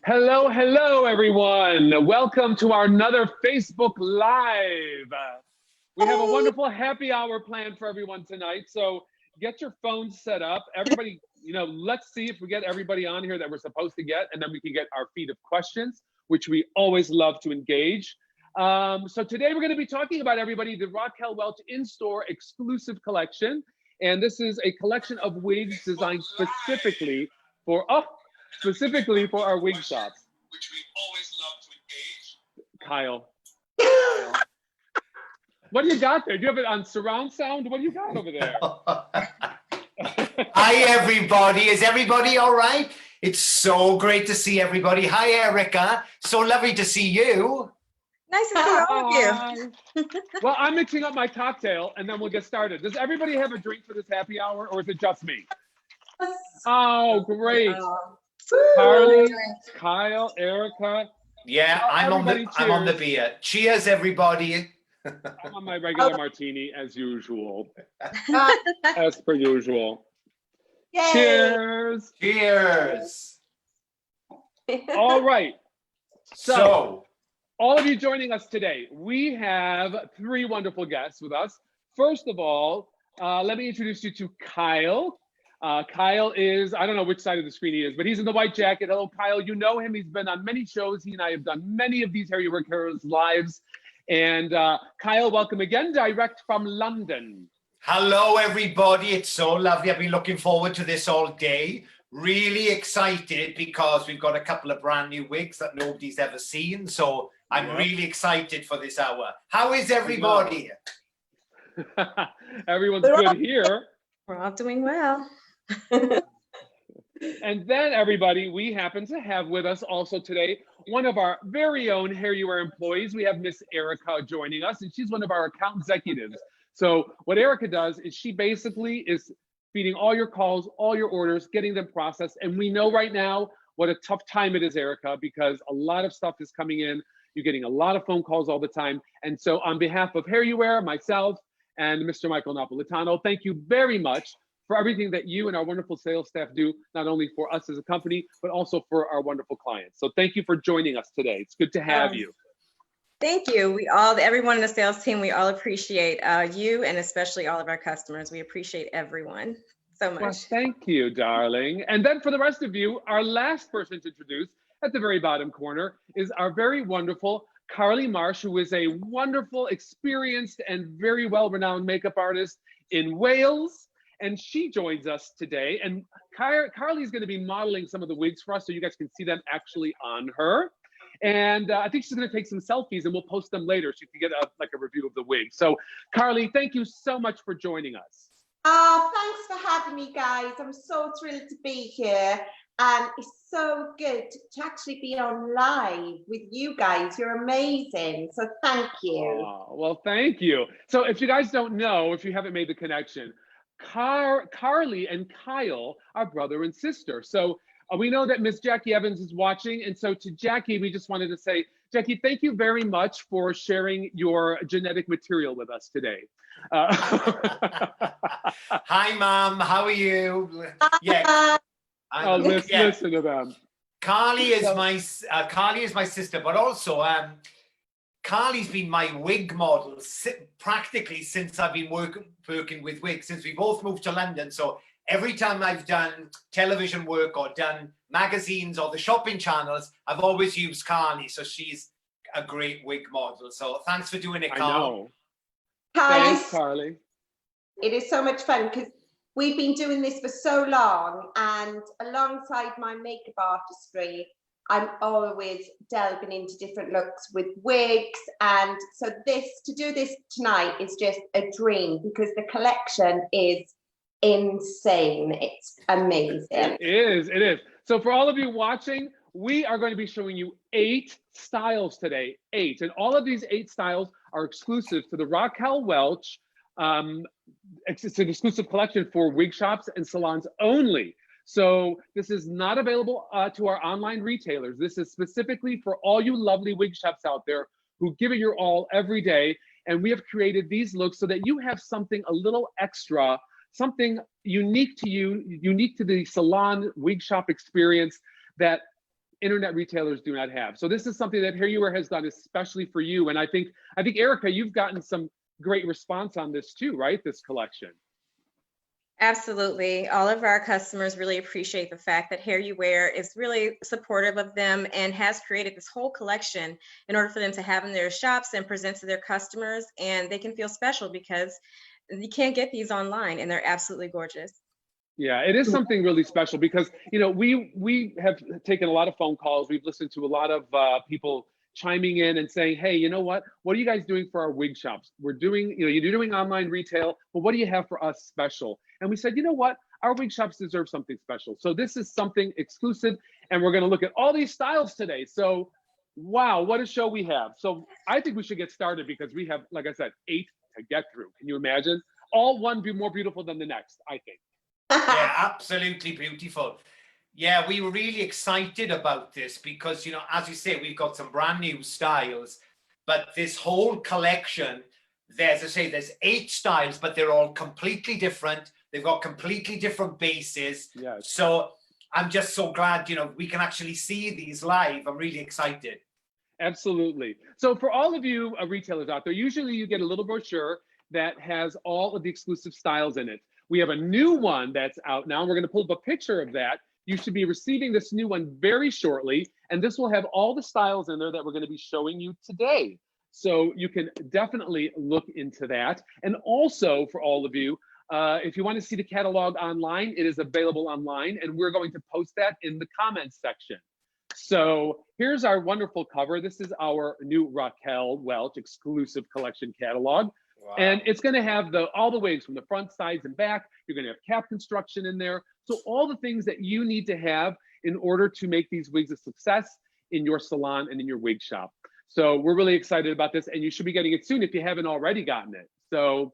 Hello, hello, everyone. Welcome to our another Facebook Live. We have a wonderful happy hour planned for everyone tonight. So get your phones set up. Everybody, let's see if we get everybody on here that we're supposed to get, and then we can get our feed of questions, which we always love to engage. So today we're going to be talking about, everybody, the Raquel Welch in-store exclusive collection. And this is a collection of wigs designed specifically for our wig shops. Which we always love to engage. Kyle. What do you got there? Do you have it on surround sound? What do you got over there? Hi, everybody. Is everybody all right? It's so great to see everybody. Hi, Erica. So lovely to see you. Nice to see all of you. Well, I'm mixing up my cocktail, and then we'll get started. Does everybody have a drink for this happy hour, or is it just me? Oh, great. Carly, Kyle, Erica. Yeah, I'm on the beer. Cheers, everybody. I'm on my regular martini as usual. As per usual. Yay. Cheers. Cheers. All right. So, all of you joining us today, we have three wonderful guests with us. First of all, let me introduce you to Kyle. Kyle is, I don't know which side of the screen he is, but he's in the white jacket. Hello, Kyle. You know him. He's been on many shows. He and I have done many of these HairUWear Heroes lives. And Kyle, welcome again, direct from London. Hello, everybody. It's so lovely. I've been looking forward to this all day. Really excited because we've got a couple of brand new wigs that nobody's ever seen. So I'm really excited for this hour. How is everybody? Everyone's good here. We're all doing well. And then, everybody, we happen to have with us also today one of our very own HairUWear employees. We have Miss Erica joining us, and she's one of our account executives. So what Erica does is she basically is feeding all your calls, all your orders, getting them processed. And we know right now what a tough time it is, Erica, because a lot of stuff is coming in. You're getting a lot of phone calls all the time. And so on behalf of HairUWear, myself, and Mr. Michael Napolitano, thank you very much for everything that you and our wonderful sales staff do, not only for us as a company, but also for our wonderful clients. So thank you for joining us today. It's good to have you. Thank you. Everyone in the sales team, we all appreciate you, and especially all of our customers. We appreciate everyone so much. Well, thank you, darling. And then for the rest of you, our last person to introduce at the very bottom corner is our very wonderful Carly Marsh, who is a wonderful, experienced, and very well-renowned makeup artist in Wales. And she joins us today. And Carly's going to be modeling some of the wigs for us so you guys can see them actually on her. And I think she's going to take some selfies and we'll post them later so you can get a review of the wig. So Carly, thank you so much for joining us. Thanks for having me, guys. I'm so thrilled to be here. And it's so good to actually be on live with you guys. You're amazing. So thank you. Oh, well, thank you. So if you guys don't know, if you haven't made the connection, Carly and Kyle are brother and sister. So we know that Miss Jackie Evans is watching. And so to Jackie, we just wanted to say, Jackie, thank you very much for sharing your genetic material with us today. Hi, Mom. How are you? Yeah. Listen to them. Carly is my sister, but also Carly's been my wig model practically since I've been working with wigs, since we both moved to London. So every time I've done television work or done magazines or the shopping channels, I've always used Carly. So she's a great wig model. So thanks for doing it, Carly. Thanks, Carly. It is so much fun because we've been doing this for so long, and alongside my makeup artistry, I'm always delving into different looks with wigs. And so to do this tonight is just a dream because the collection is insane. It's amazing. It is. So for all of you watching, we are going to be showing you 8 styles today, 8. And all of these 8 styles are exclusive to the Raquel Welch. It's an exclusive collection for wig shops and salons only. So this is not available to our online retailers. This is specifically for all you lovely wig shops out there who give it your all every day. And we have created these looks so that you have something a little extra, something unique to you, unique to the salon wig shop experience that internet retailers do not have. So this is something that HairUWear has done especially for you. And I think Erica, you've gotten some great response on this too, right? This collection. Absolutely. All of our customers really appreciate the fact that HairUWear is really supportive of them and has created this whole collection in order for them to have in their shops and present to their customers, and they can feel special because you can't get these online and they're absolutely gorgeous. Yeah, it is something really special because, you know, we have taken a lot of phone calls. We've listened to a lot of people chiming in and saying, hey, you know what are you guys doing for our wig shops? We're doing, you know, you're doing online retail, but what do you have for us special? And we said, you know what, our wig shops deserve something special. So this is something exclusive, and we're going to look at all these styles today. So wow, what a show we have. So I think we should get started because we have, like I said, 8 to get through. Can you imagine? All one be more beautiful than the next, I think. Yeah, absolutely beautiful. Yeah, we were really excited about this because, you know, as you say, we've got some brand new styles, but this whole collection, there's 8 styles, but they're all completely different. They've got completely different bases. Yes. So I'm just so glad, you know, we can actually see these live. I'm really excited. Absolutely. So for all of you retailers out there, usually you get a little brochure that has all of the exclusive styles in it. We have a new one that's out now, and we're going to pull up a picture of that. You should be receiving this new one very shortly, and this will have all the styles in there that we're going to be showing you today. So you can definitely look into that. And also for all of you, if you want to see the catalog online, it is available online, and we're going to post that in the comments section. So here's our wonderful cover. This is our new Raquel Welch exclusive collection catalog. Wow. And it's going to have all the wigs from the front, sides, and back. You're going to have cap construction in there. So all the things that you need to have in order to make these wigs a success in your salon and in your wig shop. So we're really excited about this, and you should be getting it soon if you haven't already gotten it. So,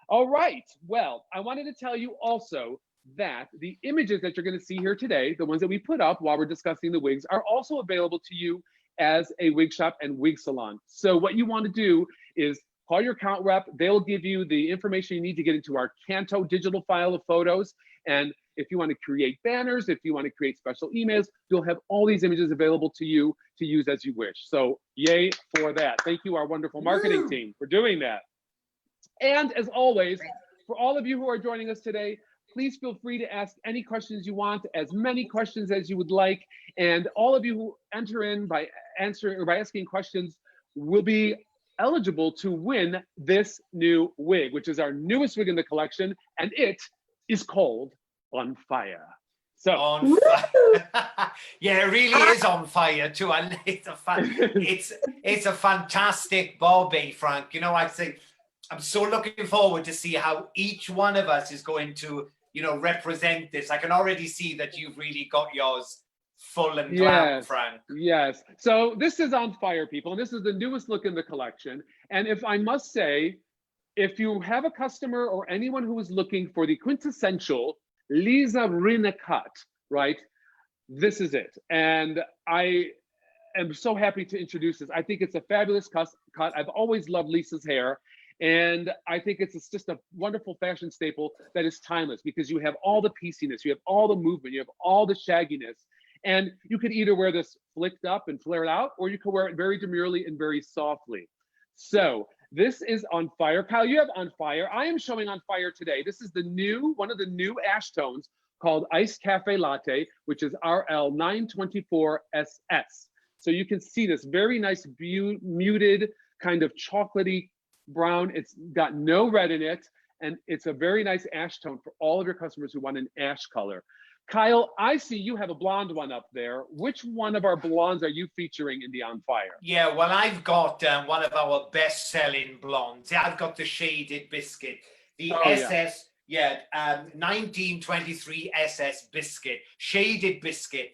all right. Well, I wanted to tell you also that the images that you're going to see here today, the ones that we put up while we're discussing the wigs, are also available to you as a wig shop and wig salon. So what you want to do is call your account rep. They'll give you the information you need to get into our Canto digital file of photos. And if you want to create banners, if you want to create special emails, you'll have all these images available to you to use as you wish. So yay for that. Thank you, our wonderful marketing team, for doing that. And as always, for all of you who are joining us today, please feel free to ask any questions you want, as many questions as you would like. And all of you who enter in by answering or by asking questions will be eligible to win this new wig, which is our newest wig in the collection, and it is called On Fire. So on fire. Yeah, it really is on fire too. And it's a fantastic bob, Frank. You know, I say I'm so looking forward to see how each one of us is going to, you know, represent this. I can already see that you've really got yours full and glam, Frank. Yes. So this is On Fire, people, and this is the newest look in the collection. And if I must say, if you have a customer or anyone who is looking for the quintessential Lisa Rinna cut, right, this is it. And I am so happy to introduce this. I think it's a fabulous cut. I've always loved Lisa's hair. And I think it's just a wonderful fashion staple that is timeless because you have all the pieciness, you have all the movement, you have all the shagginess. And you could either wear this flicked up and flared out, or you could wear it very demurely and very softly. So this is On Fire. Kyle, you have On Fire. I am showing On Fire today. This is one of the new ash tones called Iced Cafe Latte, which is RL924SS. So you can see this very nice muted kind of chocolatey brown. It's got no red in it, and it's a very nice ash tone for all of your customers who want an ash color. Kyle, I see you have a blonde one up there. Which one of our blondes are you featuring in the On Fire? Yeah, well, I've got one of our best-selling blondes. Yeah, I've got the shaded Biscuit, the SS, 1923 SS Biscuit, shaded Biscuit.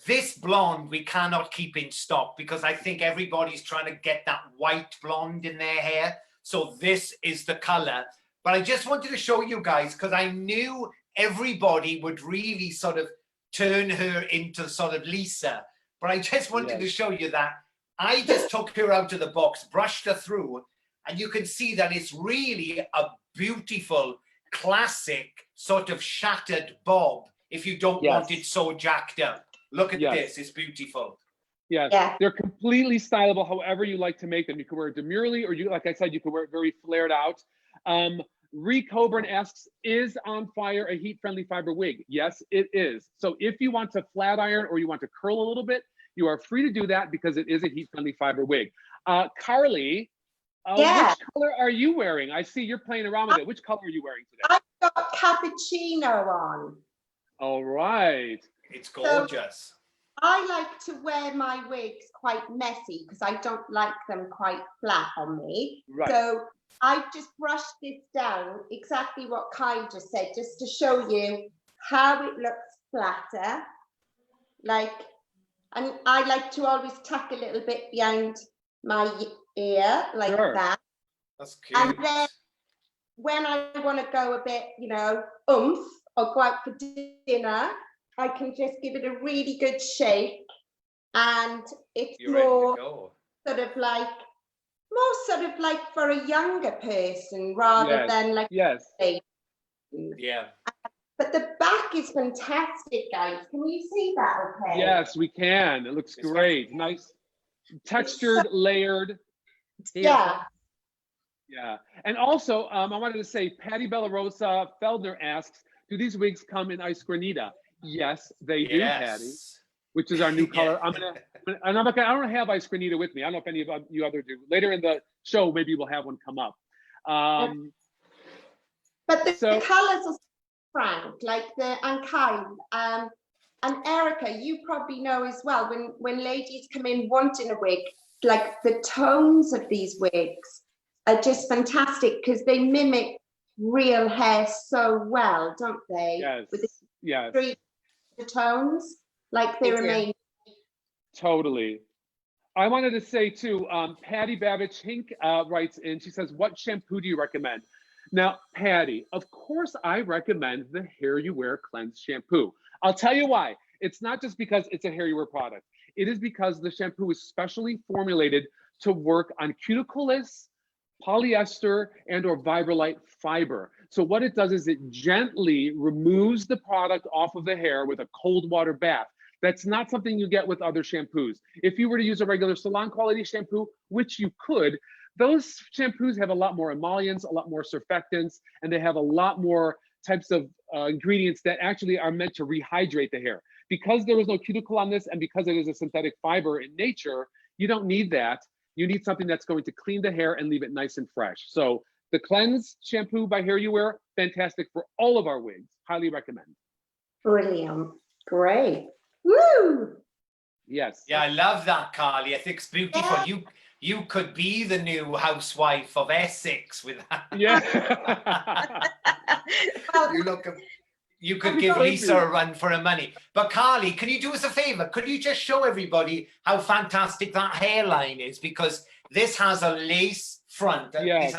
This blonde we cannot keep in stock because I think everybody's trying to get that white blonde in their hair. So this is the color. But I just wanted to show you guys because I knew everybody would really sort of turn her into sort of Lisa. But I just wanted to show you that I just took her out of the box, brushed her through, and you can see that it's really a beautiful, classic, sort of shattered bob if you don't want it so jacked up. Look at Yes. this, it's beautiful. Yes, Yeah. they're completely stylable however you like to make them. You can wear it demurely, or you, like I said, you can wear it very flared out. Ree Coburn asks, is On Fire a heat-friendly fiber wig? Yes, it is. So if you want to flat iron or you want to curl a little bit, you are free to do that because it is a heat-friendly fiber wig. Carly, Yeah. which color are you wearing? I see you're playing around with it. Which color are you wearing today? I've got Cappuccino on. All right. It's gorgeous. I like to wear my wigs quite messy because I don't like them quite flat on me. Right. So I've just brushed this down, exactly what Kai just said, just to show you how it looks flatter. Like, and I like to always tuck a little bit behind my ear, like Sure. that. That's cute. And then when I want to go a bit, you know, oomph, or go out for dinner, I can just give it a really good shake, and it's You're ready to more go. sort of like for a younger person rather Yes. than like. Yes. Yeah. But the back is fantastic, guys. Can you see that? Okay. Yes, we can. It looks It's great. Nice, textured, layered. It's beautiful. Yeah. Yeah. And also, I wanted to say, Patty Bellarosa Feldner asks, do these wigs come in Ice Granita? Yes, they do, Patty, Yes. which is our new color. Yeah. I don't have Ice Granita with me. I don't know if any of you other do. Later in the show, maybe we'll have one come up. But the So- colours are frank, like and kind. And Erica, you probably know as well, when ladies come in wanting a wig, like the tones of these wigs are just fantastic because they mimic real hair so well, don't they? Yes. With the Yes. the tones, like they They do. remain. Totally. I wanted to say too, Patty Babbage Hink writes in, she says, what shampoo do you recommend? Now, Patty, of course I recommend the HairUWear Cleanse Shampoo. I'll tell you why. It's not just because it's a HairUWear product. It is because the shampoo is specially formulated to work on cuticleless, polyester, and or Vibrolite fiber. So what it does is it gently removes the product off of the hair with a cold water bath. That's not something you get with other shampoos. If you were to use a regular salon quality shampoo, which you could, those shampoos have a lot more emollients, a lot more surfactants, and they have a lot more types of ingredients that actually are meant to rehydrate the hair. Because there is no cuticle on this and because it is a synthetic fiber in nature, you don't need that. You need something that's going to clean the hair and leave it nice and fresh. So the Cleanse Shampoo by HairUWear, fantastic for all of our wigs. Highly recommend. Brilliant. Great. Woo! Yes. Yeah, I love that, Carly. I think it's beautiful. Yeah. You could be the new housewife of Essex with that. Yeah. Well, You could That'd be give so Lisa cute. a run for her money. But Carly, can you do us a favor? Could you just show everybody how fantastic that hairline is? Because this has a lace front. Yes.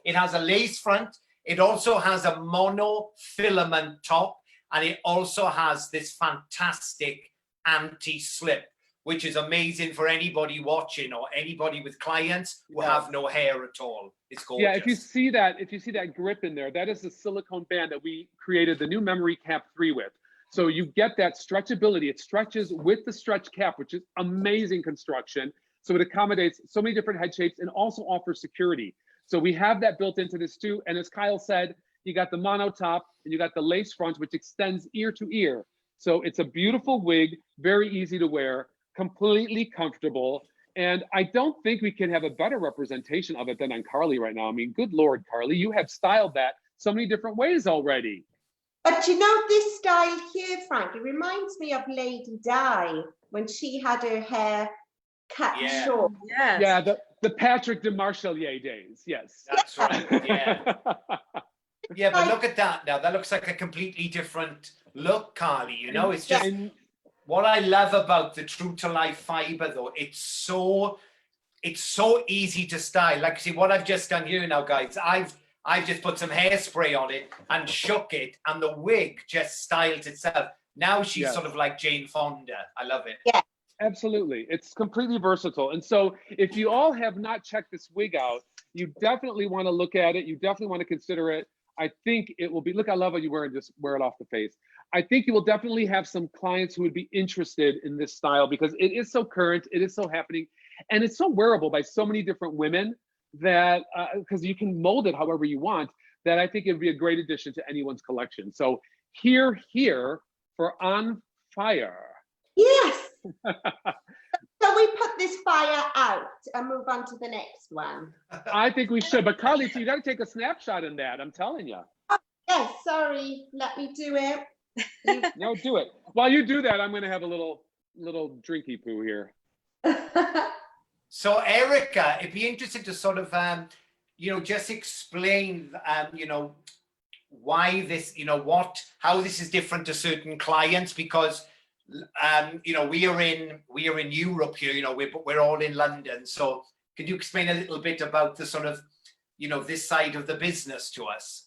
It has a lace front. It also has a monofilament top. And it also has this fantastic anti-slip, which is amazing for anybody watching or anybody with clients who have no hair at all. It's gorgeous. Yeah, if you see that grip in there, that is the silicone band that we created the new Memory Cap 3 with. So you get that stretchability. It stretches with the stretch cap, which is amazing construction. So it accommodates so many different head shapes and also offers security. So we have that built into this too. And as Kyle said, you got the mono top and you got the lace front, which extends ear to ear. So it's a beautiful wig, very easy to wear, completely comfortable. And I don't think we can have a better representation of it than on Carly right now. I mean, good Lord, Carly, you have styled that so many different ways already. but you know, this style here, Frank, it reminds me of Lady Di when she had her hair cut Yeah. short. Yes. Yeah, the Patrick de Marchelier days, yes. That's right. Yeah. Yeah, but look at that now. That looks like a completely different look, Carly. You know, it's just And what I love about the true to life fiber though. It's so easy to style. Like, see what I've just done here now, guys. I've just put some hairspray on it and shook it, and the wig just styled itself. Now she's Yes. sort of like Jane Fonda. I love it. absolutely, it's completely versatile. And so if you all have not checked this wig out, you definitely want to look at it. You definitely want to consider it. I think it will be, look, I love how you wear it, just wear it off the face. I think you will definitely have some clients who would be interested in this style because it is so current, it is so happening, and it's so wearable by so many different women that, because you can mold it however you want, that I think it would be a great addition to anyone's collection. So here for On Fire. Yes. So we put this fire out and move on to the next one. I think we should, but Carly, so you got to take a snapshot in that. I'm telling you. Yes, sorry, let me do it. No, do it. While you do that, I'm going to have a little drinky poo here. So Erica, it'd be interesting to sort of, just explain, why this, how this is different to certain clients, because, we are in Europe here, we're all in London. So could you explain a little bit about the sort of, this side of the business to us?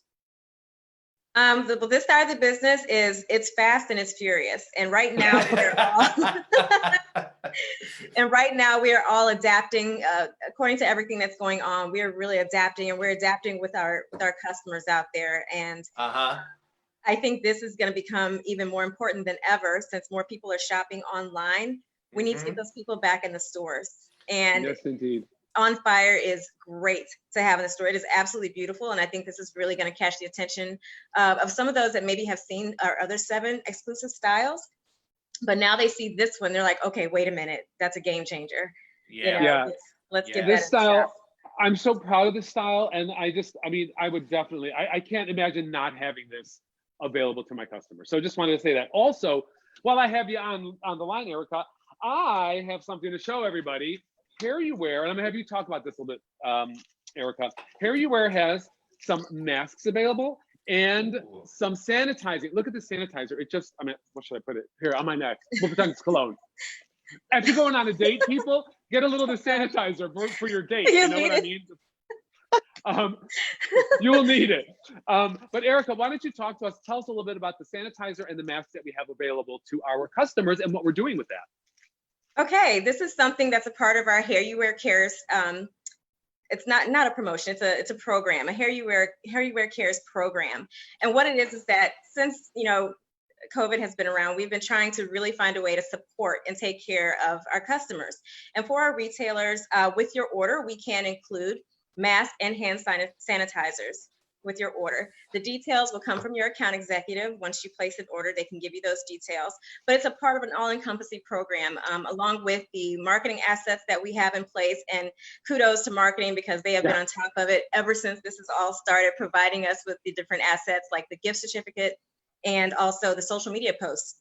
This side of the business it's fast and it's furious. And right now we are all adapting according to everything that's going on. We are really adapting, and we're adapting with our customers out there. And I think this is going to become even more important than ever since more people are shopping online. We need to get those people back in the stores. And yes, indeed. On Fire is great to have in the store. It is absolutely beautiful, and I think this is really going to catch the attention of some of those that maybe have seen our other 7 exclusive styles, but now they see this one, they're like, okay, wait a minute, that's a game changer. Yeah. Let's get this that style. I'm so proud of this style, and I would definitely. I can't imagine not having this available to my customers. So just wanted to say that. Also, while I have you on the line, Erica, I have something to show everybody. HairUWear, and I'm gonna have you talk about this a little bit, Erica. HairUWear has some masks available and some sanitizing. Look at the sanitizer. It just, what should I put it? Here, on my neck. We'll pretend it's cologne. If you're going on a date, people, get a little of the sanitizer for your date. You know what I mean? You will need it. But Erica, why don't you talk to us? Tell us a little bit about the sanitizer and the masks that we have available to our customers and what we're doing with that. Okay, this is something that's a part of our HairUWear Cares. It's not a promotion. It's a program, a HairUWear Cares program. And what it is that since COVID has been around, we've been trying to really find a way to support and take care of our customers. And for our retailers, with your order, we can include masks and hand sanitizers with your order. The details will come from your account executive. Once you place an order, they can give you those details, but it's a part of an all-encompassing program, along with the marketing assets that we have in place. And kudos to marketing, because they have been on top of it ever since this has all started, providing us with the different assets like the gift certificate and also the social media posts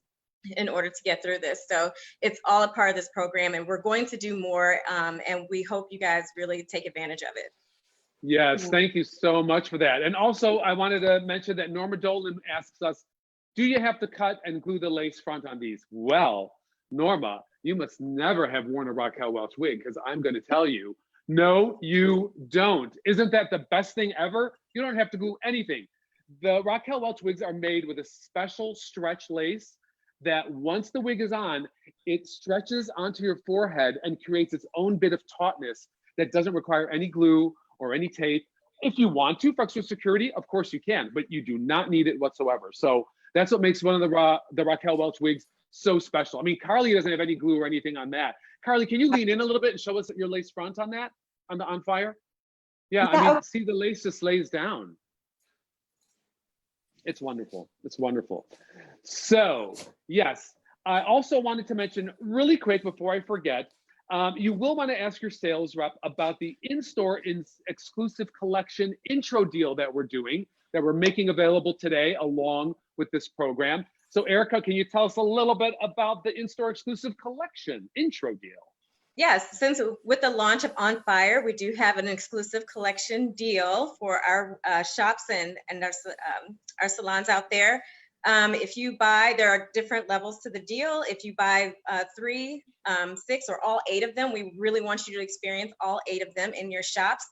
in order to get through this. So it's all a part of this program, and we're going to do more, and we hope you guys really take advantage of it. Yes, thank you so much for that. And also, I wanted to mention that Norma Dolan asks us, do you have to cut and glue the lace front on these? Well, Norma, you must never have worn a Raquel Welch wig, because I'm going to tell you, no, you don't. Isn't that the best thing ever? You don't have to glue anything. The Raquel Welch wigs are made with a special stretch lace that once the wig is on, it stretches onto your forehead and creates its own bit of tautness that doesn't require any glue or any tape. If you want to, for extra security, of course you can, but you do not need it whatsoever. So that's what makes one of the Raquel Welch wigs so special. I mean, Carly doesn't have any glue or anything on that. Carly, can you lean in a little bit and show us your lace front on that, on the On Fire? Yeah, I mean, see, the lace just lays down. It's wonderful. It's wonderful. So yes, I also wanted to mention really quick before I forget, you will want to ask your sales rep about the in-store exclusive collection intro deal that we're doing, that we're making available today along with this program. So Erica, can you tell us a little bit about the in-store exclusive collection intro deal? Yes, since with the launch of On Fire, we do have an exclusive collection deal for our shops and our salons out there. If you buy, there are different levels to the deal. If you buy 3, 6, or all 8 of them, we really want you to experience all 8 of them in your shops.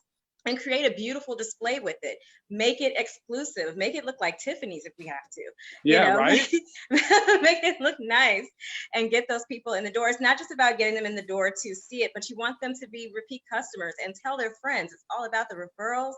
and create a beautiful display with it. Make it exclusive. Make it look like Tiffany's if we have to. Yeah, right. Make it look nice and get those people in the door. It's not just about getting them in the door to see it, but you want them to be repeat customers and tell their friends. It's all about the referrals.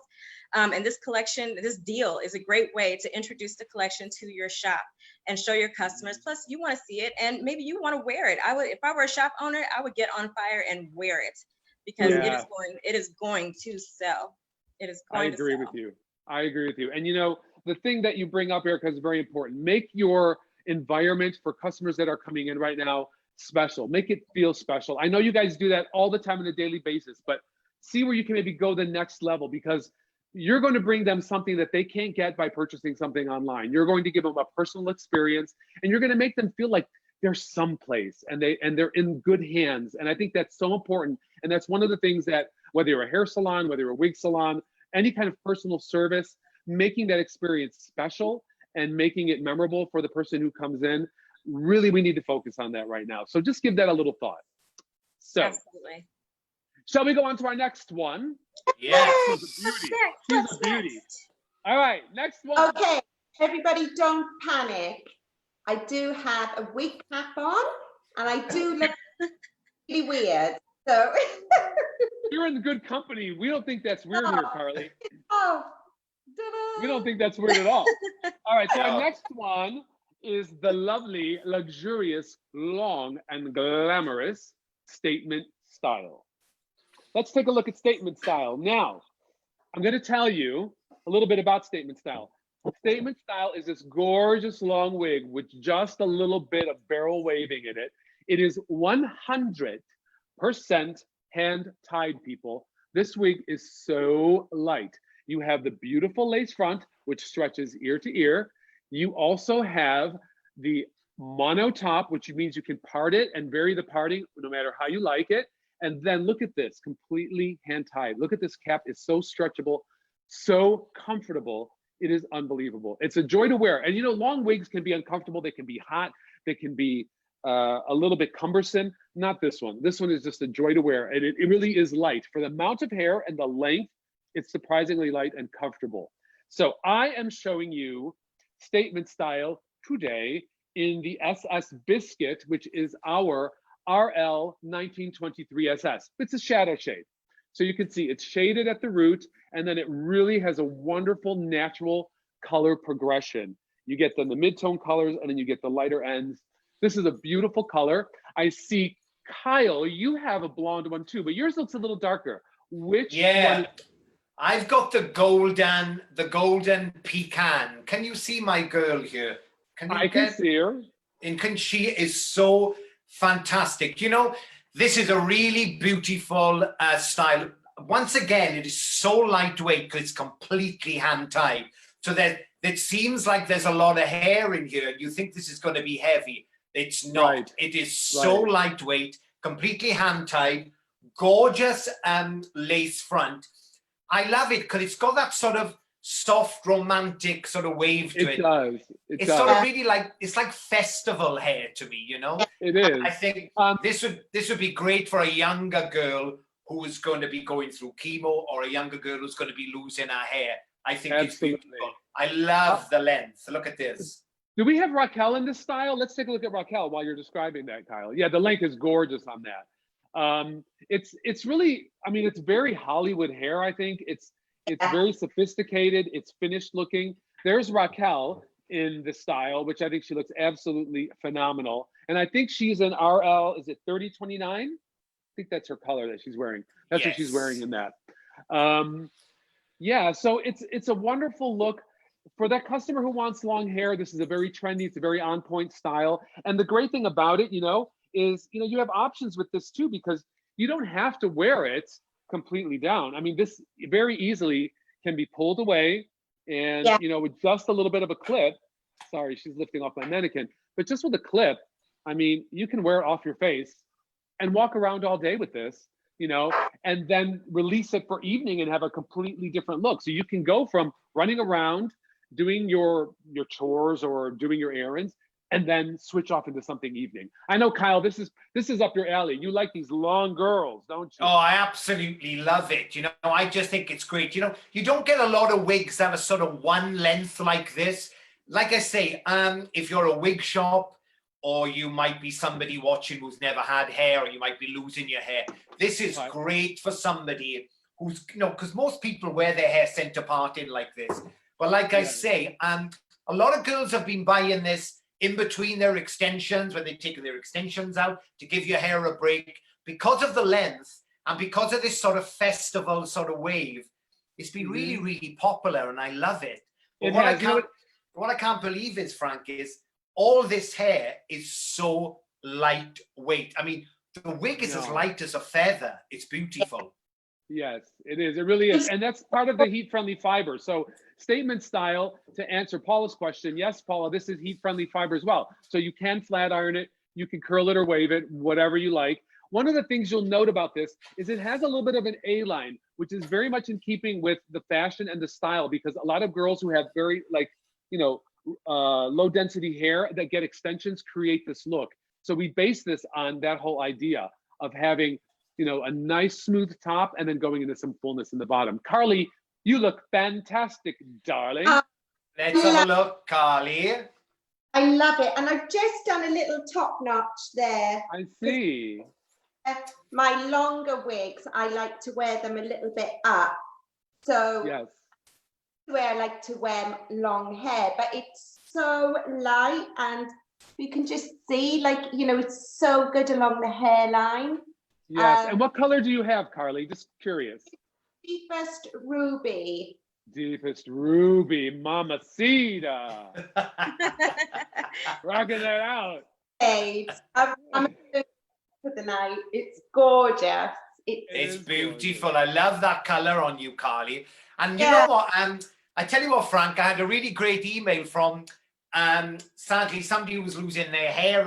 And this collection, this deal is a great way to introduce the collection to your shop and show your customers. Plus, you want to see it and maybe you want to wear it. If I were a shop owner, I would get on fire and wear it, because it is going to sell. It is going to sell. I agree with you. I agree with you. And you know, the thing that you bring up, Erica, is very important. Make your environment for customers that are coming in right now special. Make it feel special. I know you guys do that all the time on a daily basis, but see where you can maybe go the next level, because you're going to bring them something that they can't get by purchasing something online. You're going to give them a personal experience, and you're going to make them feel like they're someplace and they're in good hands. And I think that's so important. And that's one of the things that, whether you're a hair salon, whether you're a wig salon, any kind of personal service, making that experience special and making it memorable for the person who comes in, really, we need to focus on that right now. So just give that a little thought. So, absolutely. Shall we go on to our next one? Yeah. She's a beauty. She's a beauty. All right, next one. Okay, everybody don't panic. I do have a wig cap on, and I do look really weird. So you're in good company. We don't think that's weird here, Carly. Oh, we don't think that's weird at all. All right, so our next one is the lovely, luxurious, long, and glamorous statement style. Let's take a look at statement style. Now, I'm going to tell you a little bit about statement style. Statement style is this gorgeous long wig with just a little bit of barrel waving in it. It is 100% hand-tied, people. This wig is so light. You have the beautiful lace front, which stretches ear to ear. You also have the mono top, which means you can part it and vary the parting no matter how you like it. And then look at this, completely hand-tied. Look at this cap, it's so stretchable, so comfortable. It is unbelievable. It's a joy to wear. And you know, long wigs can be uncomfortable. They can be hot. They can be a little bit cumbersome. Not this one. This one is just a joy to wear. And it really is light. For the amount of hair and the length, it's surprisingly light and comfortable. So I am showing you statement style today in the SS Biscuit, which is our RL 1923 SS. It's a shadow shade. So you can see it's shaded at the root, and then it really has a wonderful natural color progression. You get the mid-tone colors, and then you get the lighter ends. This is a beautiful color. I see, Kyle, you have a blonde one too, but yours looks a little darker. Which one? I've got the golden pecan. Can you see my girl here? I can see her. And she is so fantastic. You know, this is a really beautiful style. Once again, it is so lightweight because it's completely hand-tied. So that it seems like there's a lot of hair in here. You think this is going to be heavy. It's not. Right. It is so lightweight, completely hand-tied, gorgeous lace front. I love it because it's got that sort of soft, romantic sort of wave to it. It does. It's sort of really like, it's like festival hair to me, you know? It is. I think this would be great for a younger girl who is going to be going through chemo, or a younger girl who's going to be losing her hair. I think it's beautiful. I love the length. Look at this. Do we have Raquel in this style? Let's take a look at Raquel while you're describing that, Kyle. Yeah, the length is gorgeous on that. It's really, I mean, it's very Hollywood hair, I think. It's very sophisticated. It's finished looking. There's Raquel in the style, which I think she looks absolutely phenomenal. And I think she's an RL, is it 3029? I think that's her color that she's wearing. That's what she's wearing in that. Yeah, so it's a wonderful look. For that customer who wants long hair, this is a very trendy, it's a very on-point style. And the great thing about it, you know, is, you know, you have options with this too, because you don't have to wear it completely down. I mean, this very easily can be pulled away and, you know, with just a little bit of a clip, sorry, she's lifting off my mannequin, but just with a clip, I mean, you can wear it off your face and walk around all day with this, you know, and then release it for evening and have a completely different look. So you can go from running around, doing your chores or doing your errands, and then switch off into something evening. I know, Kyle, this is up your alley. You like these long girls, don't you? Oh, I absolutely love it. You know, I just think it's great. You know, you don't get a lot of wigs that are sort of one length like this. Like I say, if you're a wig shop, or you might be somebody watching who's never had hair, or you might be losing your hair, this is great for somebody who's, you know, because most people wear their hair sent apart in like this. But like I say, a lot of girls have been buying this in between their extensions, when they're taking their extensions out, to give your hair a break. Because of the length and because of this sort of festival sort of wave, it's been really, really popular, and I love it. But what I can't believe is, Frank, is all this hair is so lightweight. I mean, the wig is as light as a feather. It's beautiful. Yes, it is. It really is. And that's part of the heat-friendly fiber. So statement style, to answer Paula's question, yes, Paula, this is heat-friendly fiber as well. So you can flat iron it, you can curl it or wave it, whatever you like. One of the things you'll note about this is it has a little bit of an A-line, which is very much in keeping with the fashion and the style, because a lot of girls who have very, like, you know, low density hair that get extensions create this look. So we base this on that whole idea of having, you know, a nice smooth top and then going into some fullness in the bottom. Carly, you look fantastic, darling. Let's have a look, Carly. I love it. And I've just done a little top notch there. I see. My longer wigs, I like to wear them a little bit up. So yes, where I like to wear long hair, but it's so light, and you can just see, like, you know, it's so good along the hairline. Yes. And what color do you have, Carly? Just curious. Deepest ruby. Deepest ruby, mamacita. Rocking that out. I'm for the night. It's gorgeous. It's beautiful. I love that color on you, Carly. And you know what? I tell you what, Frank, I had a really great email from sadly somebody who was losing their hair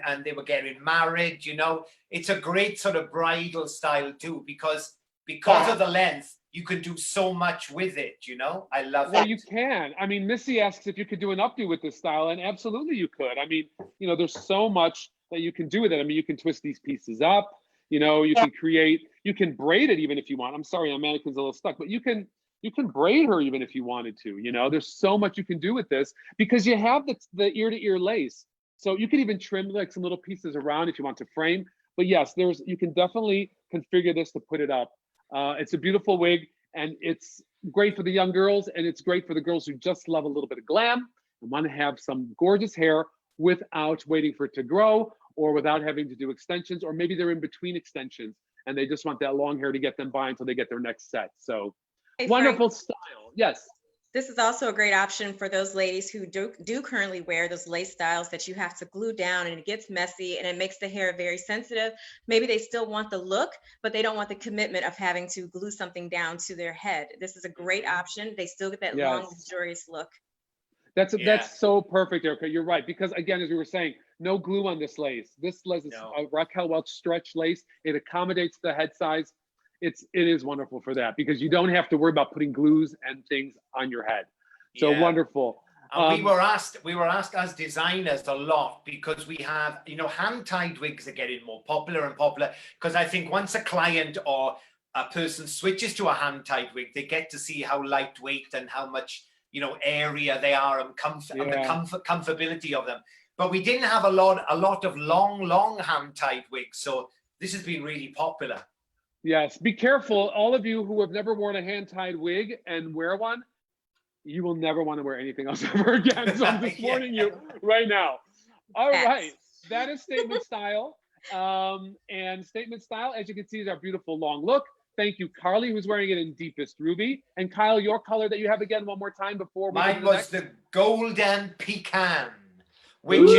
and they were getting married. You know, it's a great sort of bridal style too, because of the length, you can do so much with it. You know, I love it. Well, you can. I mean, Missy asks if you could do an updo with this style, and absolutely you could. I mean, you know, there's so much that you can do with it. I mean, you can twist these pieces up. You know, you can create. You can braid it even if you want. I'm sorry, my mannequin's a little stuck, but you can braid her even if you wanted to. You know, there's so much you can do with this because you have the ear-to-ear lace. So you can even trim like some little pieces around if you want to frame. But yes, you can definitely configure this to put it up. It's a beautiful wig, and it's great for the young girls, and it's great for the girls who just love a little bit of glam and want to have some gorgeous hair without waiting for it to grow, or without having to do extensions, or maybe they're in between extensions and they just want that long hair to get them by until they get their next set. So hey, wonderful Frank. Style. Yes. This is also a great option for those ladies who do currently wear those lace styles that you have to glue down, and it gets messy and it makes the hair very sensitive. Maybe they still want the look, but they don't want the commitment of having to glue something down to their head. This is a great option. They still get that long, luxurious look. That's so perfect, Erica. You're right. Because again, as we were saying, no glue on this lace. This lace is a Raquel Welch stretch lace. It accommodates the head size. It is wonderful for that, because you don't have to worry about putting glues and things on your head. So wonderful. And we were asked as designers a lot, because we have, you know, hand-tied wigs are getting more popular and popular, because I think once a client or a person switches to a hand-tied wig, they get to see how lightweight and how much, you know, area they are, and and the comfortability of them. But we didn't have a lot of long hand-tied wigs, so this has been really popular. Yes, be careful, all of you who have never worn a hand-tied wig and wear one, you will never want to wear anything else ever again. So I'm just warning you right now. All right, that is statement style. And statement style, as you can see, is our beautiful long look. Thank you, Carly, who's wearing it in deepest ruby. And Kyle, your color that you have again one more time before we mine was the golden pecan, which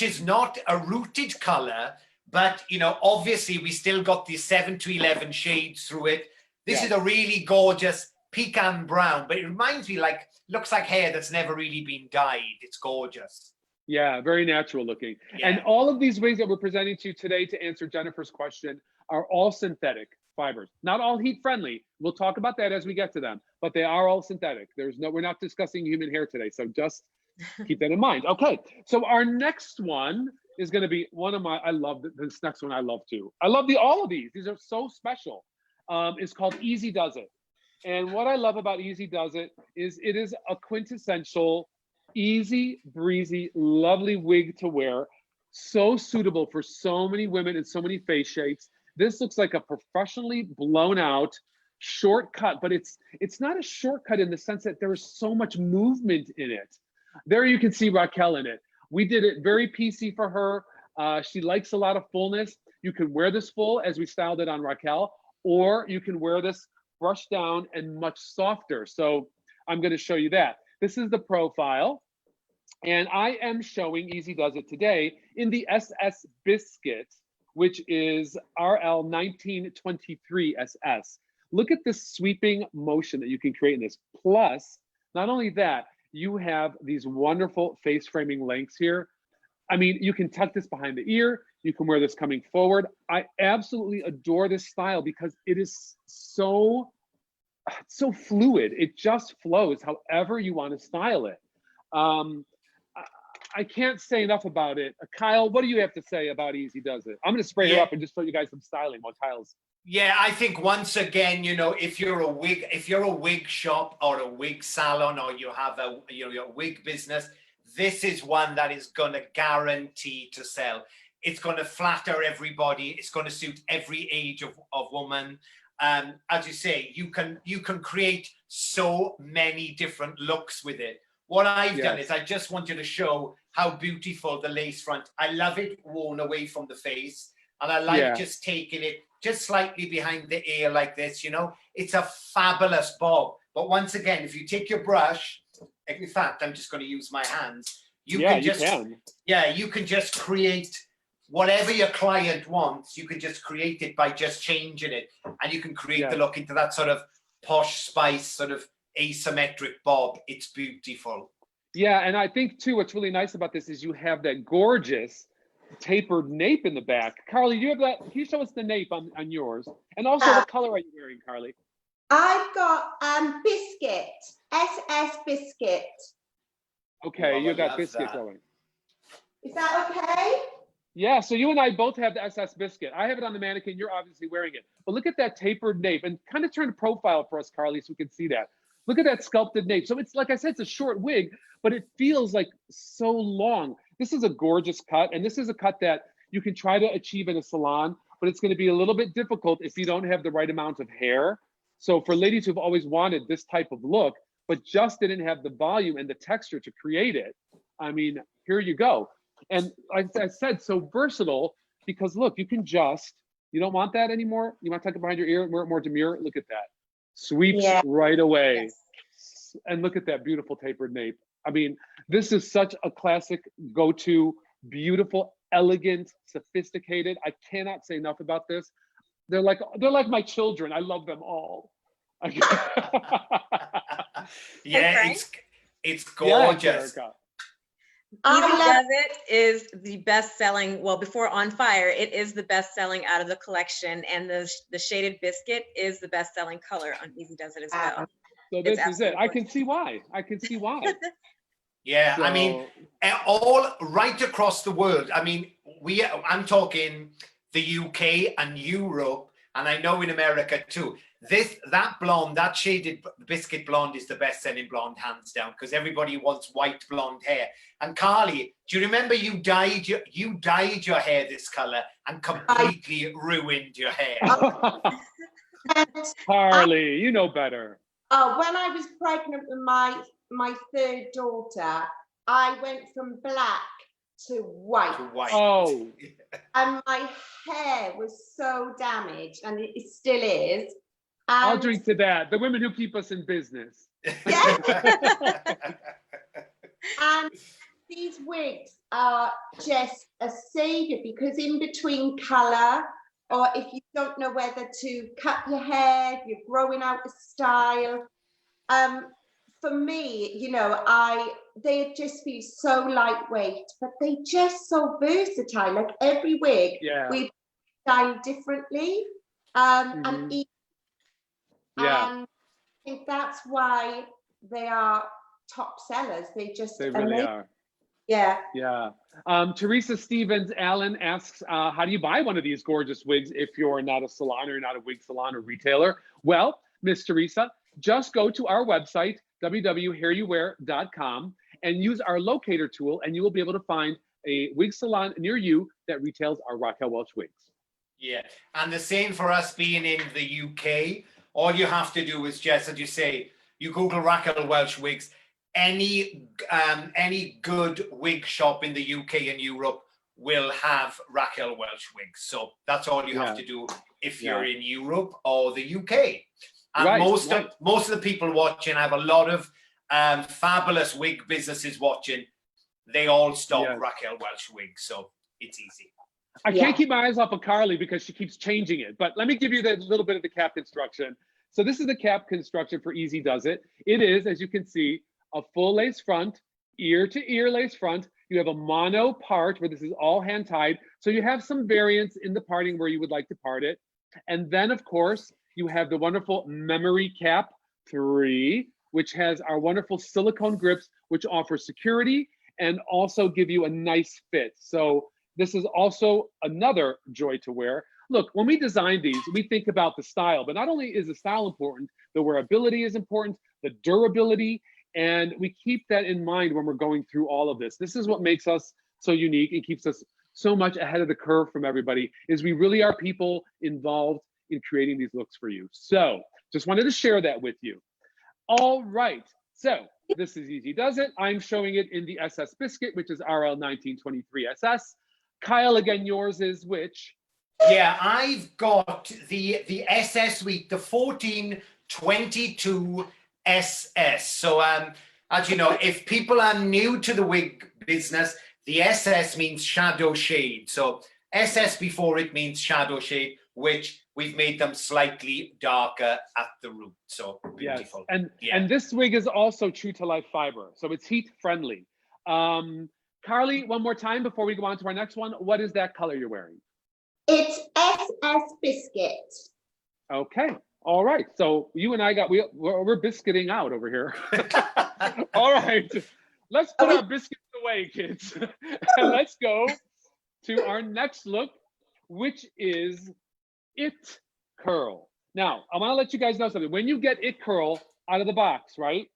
is not a rooted color, but you know, obviously we still got the 7 to 11 shades through it. This is a really gorgeous pecan brown, but it reminds me, like, looks like hair that's never really been dyed. It's gorgeous. Yeah, very natural looking. And all of these wigs that we're presenting to you today to answer Jennifer's question are all synthetic fibers. Not all heat friendly. We'll talk about that as we get to them, but they are all synthetic. We're not discussing human hair today. So just Keep that in mind. Okay, so our next one is going to be one of my, I love this next one. I love too. I love all of these. These are so special. It's called Easy Does It. And what I love about Easy Does It is a quintessential, easy, breezy, lovely wig to wear. So suitable for so many women and so many face shapes. This looks like a professionally blown out shortcut, but it's not a shortcut in the sense that there is so much movement in it. There you can see Raquel in it. We did it very PC for her. She likes a lot of fullness. You can wear this full as we styled it on Raquel, or you can wear this brushed down and much softer. So I'm going to show you that. This is the profile. And I am showing Easy Does It today in the SS Biscuit, which is RL 1923 SS. Look at this sweeping motion that you can create in this. Plus, not only that, you have these wonderful face framing lengths here. I mean, you can tuck this behind the ear. You can wear this coming forward. I absolutely adore this style because it is so fluid. It just flows however you want to style it. I can't say enough about it. Kyle, what do you have to say about Easy Does It? I'm going to spray her up and just show you guys some styling while Kyle's. Yeah, I think once again, you know, if you're a wig shop or a wig salon, or you have a your wig business, this is one that is going to guarantee to sell. It's going to flatter everybody. It's going to suit every age of woman. As you say, you can create so many different looks with it. What I've done is I just wanted to show how beautiful the lace front. I love it worn away from the face, and I like just taking it just slightly behind the ear like this, you know. It's a fabulous bob. But once again, if you take your brush, in fact, I'm just going to use my hands. You can just create whatever your client wants. You can just create it by just changing it, and you can create the look into that sort of posh spice, sort of asymmetric bob. It's beautiful. Yeah, and I think too, what's really nice about this is you have that gorgeous tapered nape in the back. Carly, you have that? Can you show us the nape on yours? And also, what color are you wearing, Carly? I've got Biscuit, SS Biscuit. Okay, you got Biscuit going. Is that okay? Yeah, so you and I both have the SS Biscuit. I have it on the mannequin. You're obviously wearing it. But look at that tapered nape, and kind of turn the profile for us, Carly, so we can see that. Look at that sculpted nape. So it's, like I said, it's a short wig, but it feels like so long. This is a gorgeous cut, and this is a cut that you can try to achieve in a salon, but it's going to be a little bit difficult if you don't have the right amount of hair. So for ladies who've always wanted this type of look, but just didn't have the volume and the texture to create it, I mean, here you go. And like I said, so versatile, because look, you can just, you don't want that anymore. You want to tuck it behind your ear, more demure. Look at that. Sweeps right away. Yes. And look at that beautiful tapered nape. I mean, this is such a classic go-to, beautiful, elegant, sophisticated. I cannot say enough about this. They're like my children. I love them all. Yeah, it's gorgeous. Yeah, Easy Does It is the best-selling, well, before On Fire, it is the best-selling out of the collection, and the shaded biscuit is the best-selling color on Easy Does It as well. So this is it. I can see why. Yeah, so, I mean, all right across the world. I mean, I'm talking the UK and Europe, and I know in America too. That shaded biscuit blonde is the best-selling blonde, hands down, because everybody wants white blonde hair. And Carly, do you remember you dyed your hair this color and completely ruined your hair? Carly, you know better. When I was pregnant with my third daughter, I went from black to white. Oh. And my hair was so damaged, and it still is. I'll drink to that. The women who keep us in business. Yeah. And these wigs are just a savior, because in between color, or if you don't know whether to cut your hair, you're growing out a style. For me, you know, they just feel so lightweight, but they just so versatile. Like every wig, we style differently. And I think that's why they are top sellers. They just They really are. Yeah. Yeah. Teresa Stevens Allen asks, how do you buy one of these gorgeous wigs if you're not a salon or not a wig salon or retailer? Well, Miss Teresa, just go to our website, www.hairuwear.com, and use our locator tool, and you will be able to find a wig salon near you that retails our Raquel Welch wigs. Yeah, and the same for us being in the UK. All you have to do is just, as you say, you Google Raquel Welch wigs. Any good wig shop in the UK and Europe will have Raquel Welch wigs. So that's all you have to do if you're in Europe or the UK. And most of the people watching have a lot of fabulous wig businesses watching. They all stock Raquel Welch wigs, so it's easy. I can't keep my eyes off of Carly because she keeps changing it. But let me give you the little bit of the cap construction. So this is the cap construction for Easy Does It. It is, as you can see, a full lace front, ear to ear lace front. You have a mono part where this is all hand tied. So you have some variance in the parting where you would like to part it. And then of course, you have the wonderful memory cap 3, which has our wonderful silicone grips, which offer security and also give you a nice fit. So this is also another joy to wear. Look, when we design these, we think about the style, but not only is the style important, the wearability is important, the durability, and we keep that in mind when we're going through all of this. This is what makes us so unique and keeps us so much ahead of the curve from everybody, is we really are people involved in creating these looks for you. So just wanted to share that with you. All right, so this is Easy Does It. I'm showing it in the SS Biscuit, which is RL1923SS. Kyle, again, yours is which? Yeah, I've got the SS week, the 1422 SS. So as you know, if people are new to the wig business, the SS means shadow shade. So SS before it means shadow shade, which we've made them slightly darker at the root. So beautiful. Yes. And this wig is also true to life fiber, so it's heat friendly. Carly, one more time before we go on to our next one. What is that color you're wearing? It's SS Biscuit. Okay. All right. So you and I we're biscuiting out over here. All right. Let's put our biscuits away, kids. And let's go to our next look, which is It Curl. Now, I want to let you guys know something. When you get It Curl out of the box, right?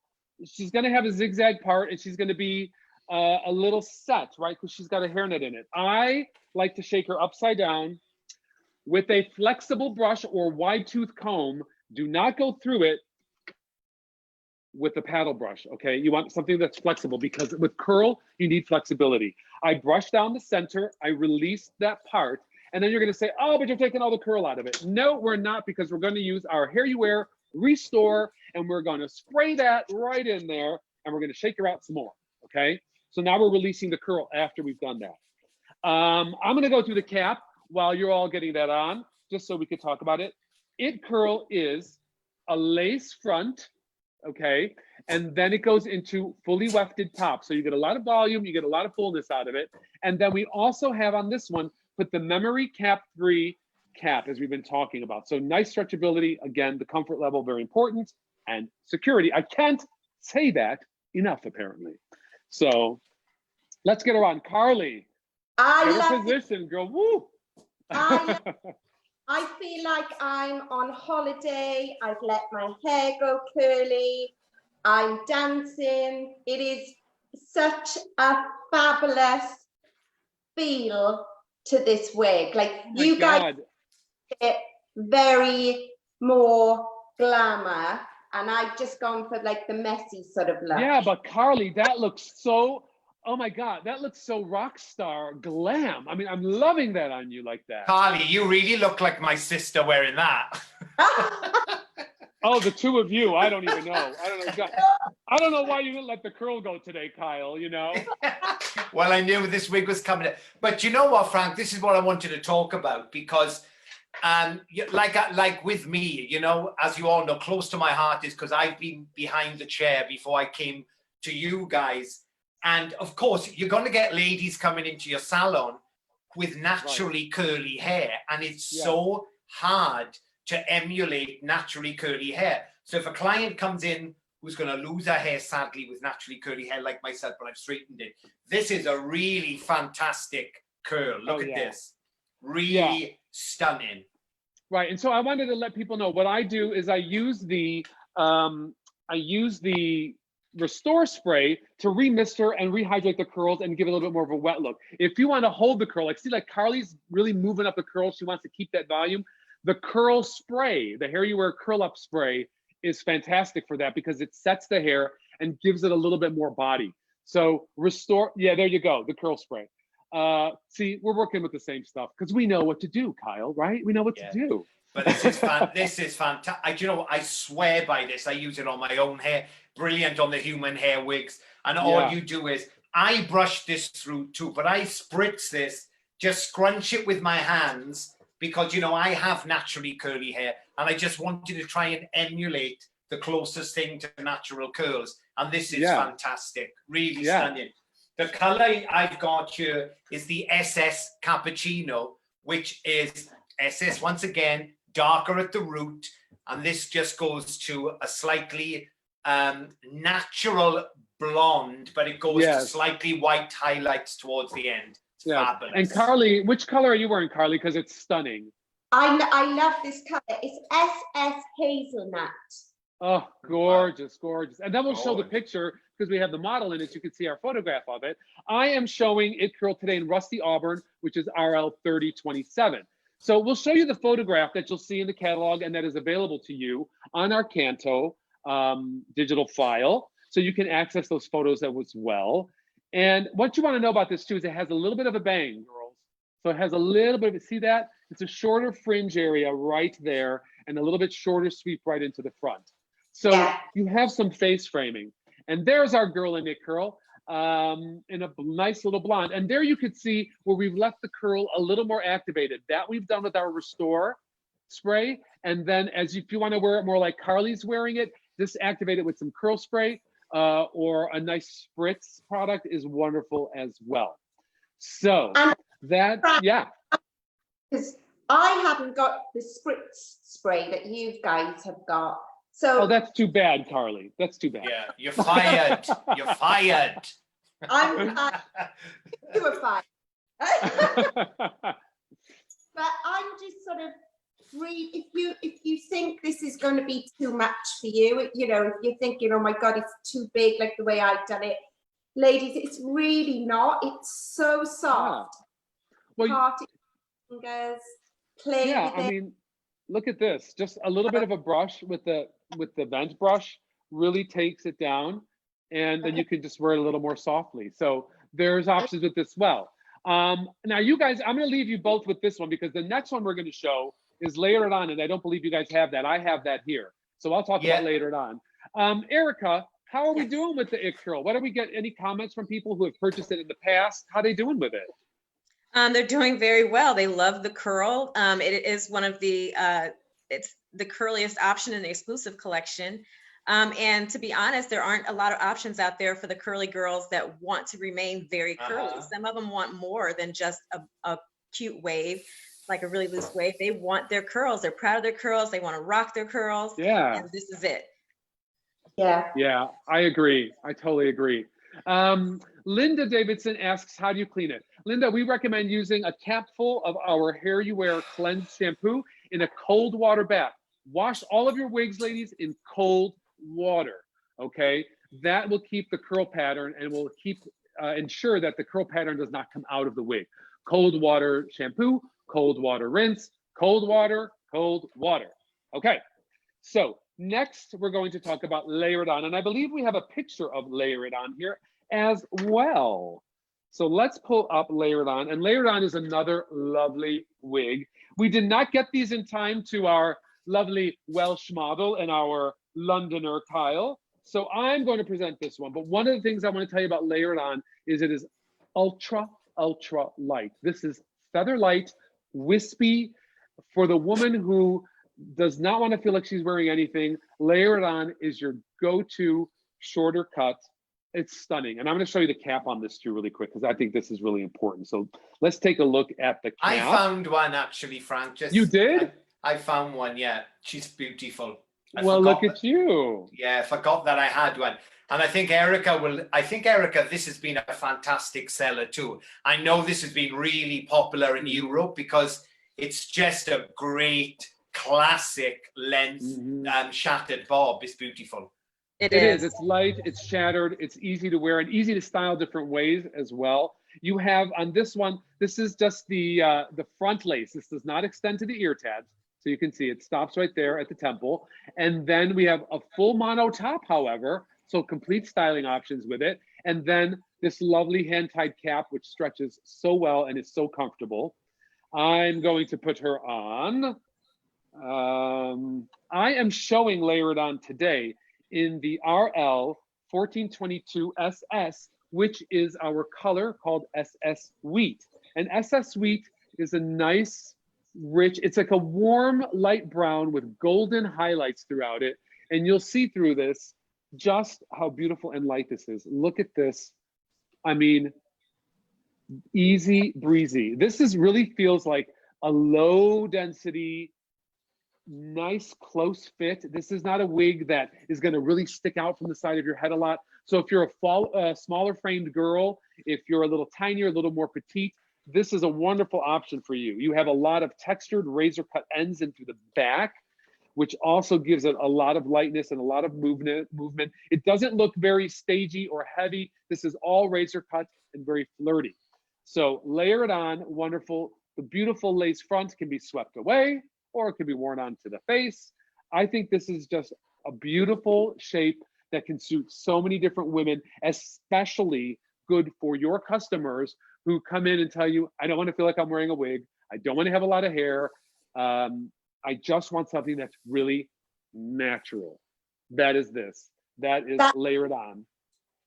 She's going to have a zigzag part, and she's going to be a little set, right? Because she's got a hairnet in it. I like to shake her upside down with a flexible brush or wide tooth comb. Do not go through it with a paddle brush, okay? You want something that's flexible, because with curl, you need flexibility. I brush down the center, I release that part, and then you're gonna say, oh, but you're taking all the curl out of it. No, we're not, because we're gonna use our HairUWear Restore, and we're gonna spray that right in there, and we're gonna shake her out some more, okay? So now we're releasing the curl after we've done that. I'm gonna go through the cap while you're all getting that on, just so we could talk about it. It Curl is a lace front, okay? And then it goes into fully wefted top. So you get a lot of volume, you get a lot of fullness out of it. And then we also have on this one, put the Memory Cap 3 cap, as we've been talking about. So nice stretchability, again, the comfort level, very important, and security. I can't say that enough, apparently. So let's get her on. Carly, get her position, girl, woo! I feel like I'm on holiday. I've let my hair go curly. I'm dancing. It is such a fabulous feel to this wig. Like, oh you guys get very more glamour, and I've just gone for like the messy sort of look. Yeah, but Carly, that looks so, oh my God, that looks so rock star glam. I mean, I'm loving that on you like that. Carly, you really look like my sister wearing that. Oh, the two of you, I don't even know. I don't know why you didn't let the curl go today, Kyle, you know? Well, I knew this wig was coming. But you know what, Frank, this is what I wanted to talk about, because like with me, you know, as you all know, close to my heart is because I've been behind the chair before I came to you guys. And of course, you're going to get ladies coming into your salon with naturally curly hair. And it's so hard to emulate naturally curly hair. So if a client comes in who's going to lose her hair sadly with naturally curly hair like myself, but I've straightened it. This is a really fantastic curl. Look at this. Really stunning. Right. And so I wanted to let people know what I do is I use the Restore spray to remister and rehydrate the curls and give it a little bit more of a wet look. If you want to hold the curl, like see, like Carly's really moving up the curls. She wants to keep that volume. The curl spray, the HairUWear curl up spray is fantastic for that because it sets the hair and gives it a little bit more body. So Restore, yeah, there you go, the curl spray. See, we're working with the same stuff because we know what to do, Kyle, right? We know what to do. But this is fantastic. You know, I swear by this. I use it on my own hair. Brilliant on the human hair wigs. And all you do is, I brush this through too, but I spritz this, just scrunch it with my hands because, you know, I have naturally curly hair and I just wanted to try and emulate the closest thing to natural curls. And this is fantastic. Really stunning. The color I've got here is the SS Cappuccino, which is SS, once again, darker at the root. And this just goes to a slightly natural blonde, but it goes to slightly white highlights towards the end. It's fabulous. And Carly, which color are you wearing, Carly? Because it's stunning. I love this color. It's SS Hazelnut. Oh, gorgeous, gorgeous. And then we'll show the picture because we have the model in it. You can see our photograph of it. I am showing it curled today in Rusty Auburn, which is RL 3027. So we'll show you the photograph that you'll see in the catalog and that is available to you on our Canto digital file. So you can access those photos as well. And what you want to know about this too is it has a little bit of a bang, girls. So it has a little bit of, see that? It's a shorter fringe area right there and a little bit shorter sweep right into the front. So you have some face framing. And there's our girl in it curl in a nice little blonde. And there you could see where we've left the curl a little more activated. That we've done with our Restore spray. And then if you want to wear it more like Carly's wearing it, just activate it with some curl spray or a nice spritz product is wonderful as well. So that, Because I haven't got the spritz spray that you guys have got. So that's too bad, Carly. That's too bad. Yeah, you're fired. You're fired. I'm you were fired. But I'm just sort of if you think this is going to be too much for you, you know, if you're thinking, oh my God, it's too big like the way I've done it, ladies, it's really not. It's so soft. Well, fingers, play with I mean, look at this. Just a little bit of a brush with the vent brush really takes it down, and then you can just wear it a little more softly. So there's options with this well. Now you guys, I'm going to leave you both with this one because the next one we're going to show is Layer It On, and I don't believe you guys have that. I have that here. So I'll talk about Layer It On. Erica, how are we doing with the It Curl? What do we get? Any comments from people who have purchased it in the past? How are they doing with it? They're doing very well. They love the curl. It is one of the, it's the curliest option in the exclusive collection. And to be honest, there aren't a lot of options out there for the curly girls that want to remain very curly. Some of them want more than just a cute wave, like a really loose wave. They want their curls. They're proud of their curls. They want to rock their curls. Yeah. And this is it. Yeah. Yeah, I agree. I totally agree. Linda Davidson asks, how do you clean it? Linda, we recommend using a capful of our HairUWear Cleanse shampoo in a cold water bath. Wash all of your wigs, ladies, in cold water, okay? That will keep the curl pattern and will keep ensure that the curl pattern does not come out of the wig. Cold water shampoo, cold water rinse, cold water, cold water. Okay, so next we're going to talk about Layer It On, and I believe we have a picture of Layer It On here as well. So let's pull up Layer It On, and Layer It On is another lovely wig. We did not get these in time to our lovely Welsh model and our Londoner Kyle, so I'm going to present this one. But one of the things I want to tell you about Layer It On is it is ultra, ultra light. This is feather light, wispy. For the woman who does not want to feel like she's wearing anything, Layer It On is your go-to shorter cut. It's stunning. And I'm going to show you the cap on this too really quick because I think this is really important. So let's take a look at the cap. I found one actually, Frank. You did? I found one, yeah. She's beautiful. Well, look at you. Yeah, I forgot that I had one. And I think Erica, this has been a fantastic seller too. I know this has been really popular in Europe because it's just a great classic length shattered bob. It's beautiful. It is. It's light, it's shattered, it's easy to wear and easy to style different ways as well. You have on this one, this is just the front lace. This does not extend to the ear tabs. So you can see it stops right there at the temple. And then we have a full mono top, however, so complete styling options with it. And then this lovely hand-tied cap, which stretches so well and is so comfortable. I'm going to put her on. I am showing Layer It On today in the RL 1422 SS, which is our color called SS Wheat. And SS Wheat is a nice, rich, it's like a warm light brown with golden highlights throughout it. And you'll see through this just how beautiful and light this is. Look at this. I mean, easy breezy. This really feels like a low density, nice close fit. This is not a wig that is going to really stick out from the side of your head a lot. So if you're a smaller framed girl, if you're a little tinier, a little more petite, this is a wonderful option for you. You have a lot of textured razor cut ends into the back, which also gives it a lot of lightness and a lot of movement. It doesn't look very stagey or heavy. This is all razor cut and very flirty. So layer it on, wonderful. The beautiful lace front can be swept away or it can be worn onto the face. I think this is just a beautiful shape that can suit so many different women, especially good for your customers who come in and tell you, I don't want to feel like I'm wearing a wig. I don't want to have a lot of hair. I just want something that's really natural. That is this. That is Layer It On.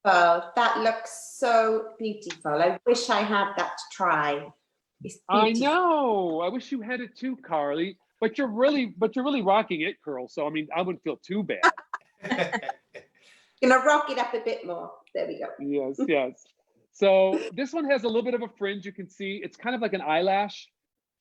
Oh, that looks so beautiful. I wish I had that to try. I know. I wish you had it too, Carly. But you're really rocking it, Curl. So I mean, I wouldn't feel too bad. Gonna rock it up a bit more. There we go. Yes, yes. So this one has a little bit of a fringe. You can see it's kind of like an eyelash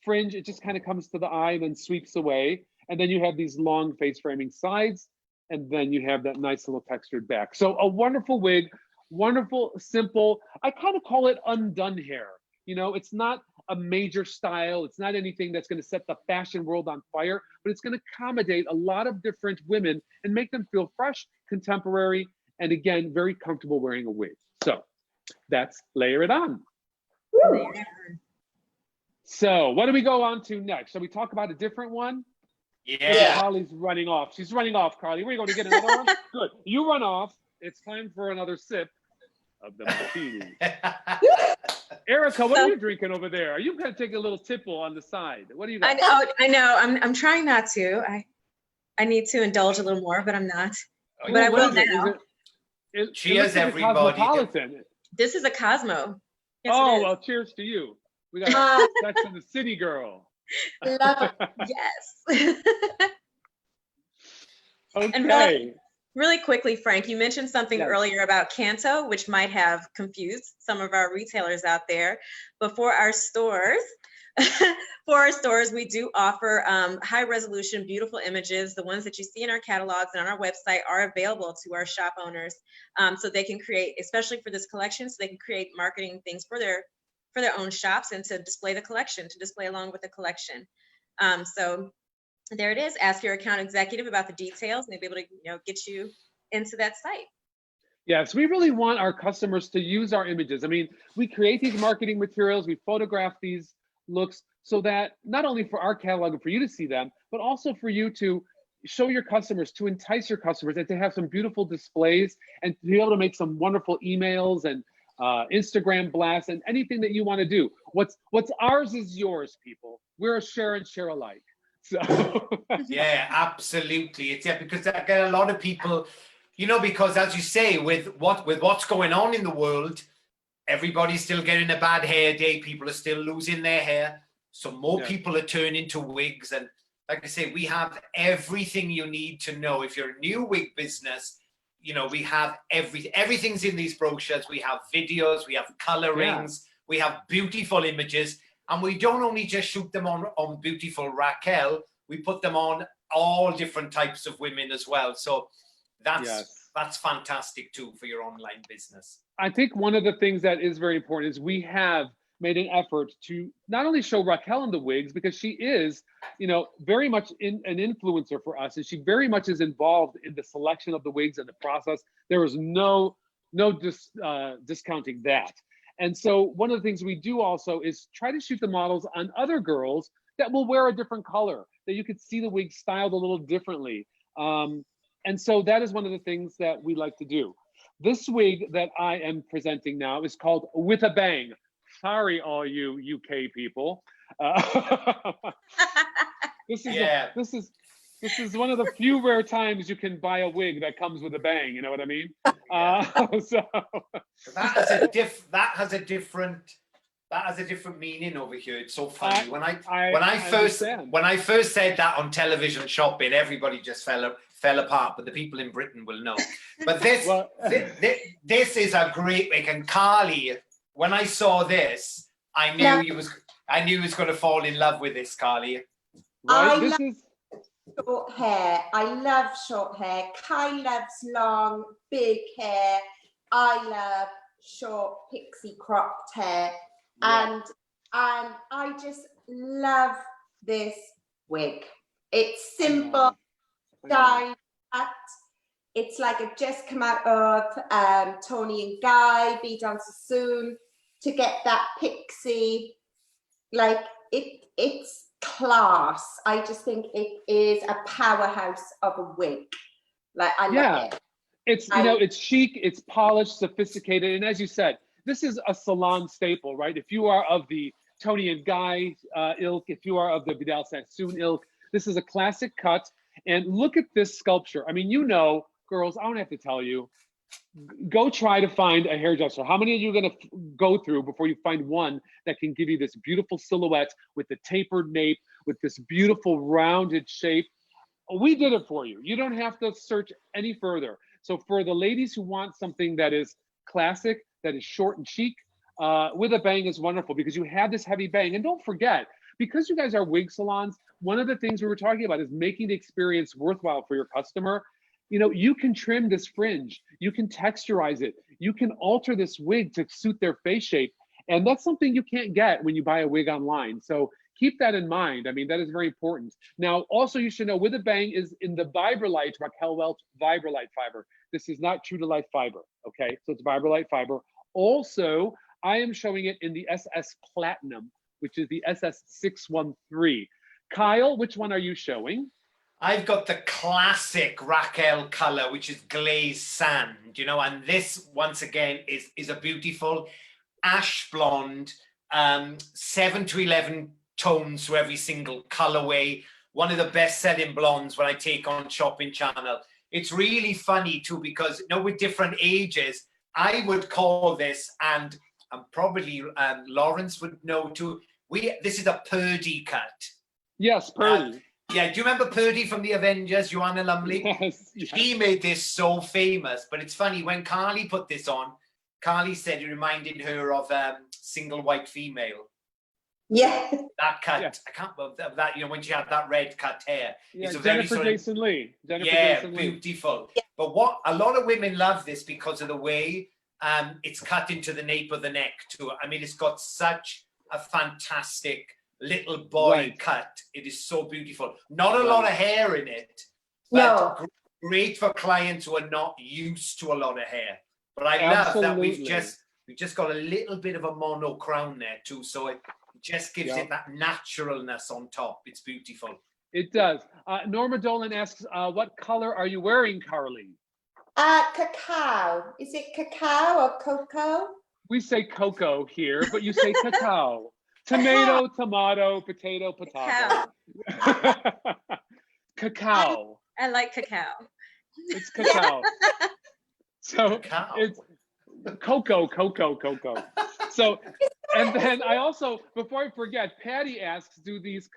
fringe. It just kind of comes to the eye and then sweeps away. And then you have these long face framing sides. And then you have that nice little textured back. So a wonderful wig, wonderful, simple. I kind of call it undone hair. You know, it's not a major style. It's not anything that's going to set the fashion world on fire, but it's going to accommodate a lot of different women and make them feel fresh, contemporary, and again, very comfortable wearing a wig. So that's Layer It On. Layer It On. So what do we go on to next? Shall we talk about a different one? Yeah. Carly's running off. She's running off, Carly. Where are you going to get another one? Good. You run off. It's time for another sip of the martini. Erica, what are you drinking over there? Are you going to take a little tipple on the side? What do you got? I know. I'm trying not to. I need to indulge a little more, but I'm not. Oh, but I will now. Cheers, everybody. This is a Cosmo. Yes, well, cheers to you. We got Sex in the City girl. Love it. Yes. Okay. And really quickly, Frank, you mentioned something earlier about Canto, which might have confused some of our retailers out there. But for our stores, we do offer high resolution, beautiful images. The ones that you see in our catalogs and on our website are available to our shop owners, so they can create, especially for this collection, so they can create marketing things for their own shops and to display the collection, to display along with the collection. So there it is. Ask your account executive about the details, and they'll be able to get you into that site. Yes, we really want our customers to use our images. I mean, we create these marketing materials, we photograph these looks so that not only for our catalog and for you to see them, but also for you to show your customers, to entice your customers, and to have some beautiful displays and to be able to make some wonderful emails and Instagram blasts and anything that you want to do. What's ours is yours, people. We're a share and share alike. So yeah, absolutely. It's because I get a lot of people, because as you say, with what's going on in the world, everybody's still getting a bad hair day. People are still losing their hair. So more people are turning to wigs. And like I say, we have everything you need to know. If you're a new wig business, we have everything's in these brochures. We have videos, we have colorings, we have beautiful images. And we don't only just shoot them on beautiful Raquel, we put them on all different types of women as well. So Yes. that's fantastic too for your online business. I think one of the things that is very important is we have made an effort to not only show Raquel in the wigs, because she is, very much an influencer for us, and she very much is involved in the selection of the wigs and the process. There is no discounting that. And so one of the things we do also is try to shoot the models on other girls that will wear a different color, that you could see the wig styled a little differently. And so that is one of the things that we like to do. This wig that I am presenting now is called With a Bang. Sorry, all you UK people. This is one of the few rare times you can buy a wig that comes with a bang. You know what I mean? So that has a different meaning over here. It's so funny. When I first said that on television shopping, everybody just fell apart. But the people in Britain will know. But this is a great wig. And Carly, when I saw this, I knew he was going to fall in love with this, Carly. Right. Short hair. I love short hair. Kai loves long, big hair. I love short pixie cropped hair. Yeah. And I just love this wig. It's simple, shine, cut. It's like it just come out of Tony and Guy, Be Done So Soon, to get that pixie. Like it's class. I just think it is a powerhouse of a wig. Like I love it. It's chic, it's polished, sophisticated, and as you said, this is a salon staple, right? If you are of the Tony and Guy ilk, if you are of the Vidal Sassoon ilk, this is a classic cut. And look at this sculpture. I mean, girls, I don't have to tell you, go try to find a hairdresser. How many are you going to go through before you find one that can give you this beautiful silhouette with the tapered nape, with this beautiful rounded shape? We did it for you. You don't have to search any further. So for the ladies who want something that is classic, that is short and chic, With a Bang is wonderful because you have this heavy bang. And don't forget, because you guys are wig salons, one of the things we were talking about is making the experience worthwhile for your customer. You can trim this fringe, you can texturize it, you can alter this wig to suit their face shape. And that's something you can't get when you buy a wig online. So keep that in mind. I mean, that is very important. Now, also you should know With a Bang is in the Vibrolite, Raquel Welch Vibrolite fiber. This is not True to Life fiber, okay? So it's Vibrolite fiber. Also, I am showing it in the SS Platinum, which is the SS613. Kyle, which one are you showing? I've got the classic Raquel color, which is glazed sand, and this once again is a beautiful ash blonde, 7 to 11 tones to every single colorway. One of the best selling blondes when I take on Shopping Channel. It's really funny too, because with different ages, I would call this, and probably Lawrence would know too, this is a Purdy cut. Yes, Purdy. Yeah, do you remember Purdy from the Avengers, Joanna Lumley? Yes. She made this so famous, but it's funny, when Carly put this on, Carly said it reminded her of Single White Female. Yeah. That cut, yeah. I can't believe that, when she had that red cut hair. Yeah, it's a Jennifer very Jason Leigh. Beautiful. Yeah. But a lot of women love this because of the way it's cut into the nape of the neck too. I mean, it's got such a fantastic little boy cut. It is so beautiful. Not a lot of hair in it, but great for clients who are not used to a lot of hair. But I love that we've just got a little bit of a mono crown there too, so it just gives it that naturalness on top. It's beautiful. It does. Norma Dolan asks, what color are you wearing, Carly? Cacao. Is it cacao or cocoa? We say cocoa here, but you say cacao. Tomato, tomato, potato, potato. Cacao. I like cacao. It's cacao. So cacao. It's cocoa. So, and then I also, before I forget, Patty asks, do these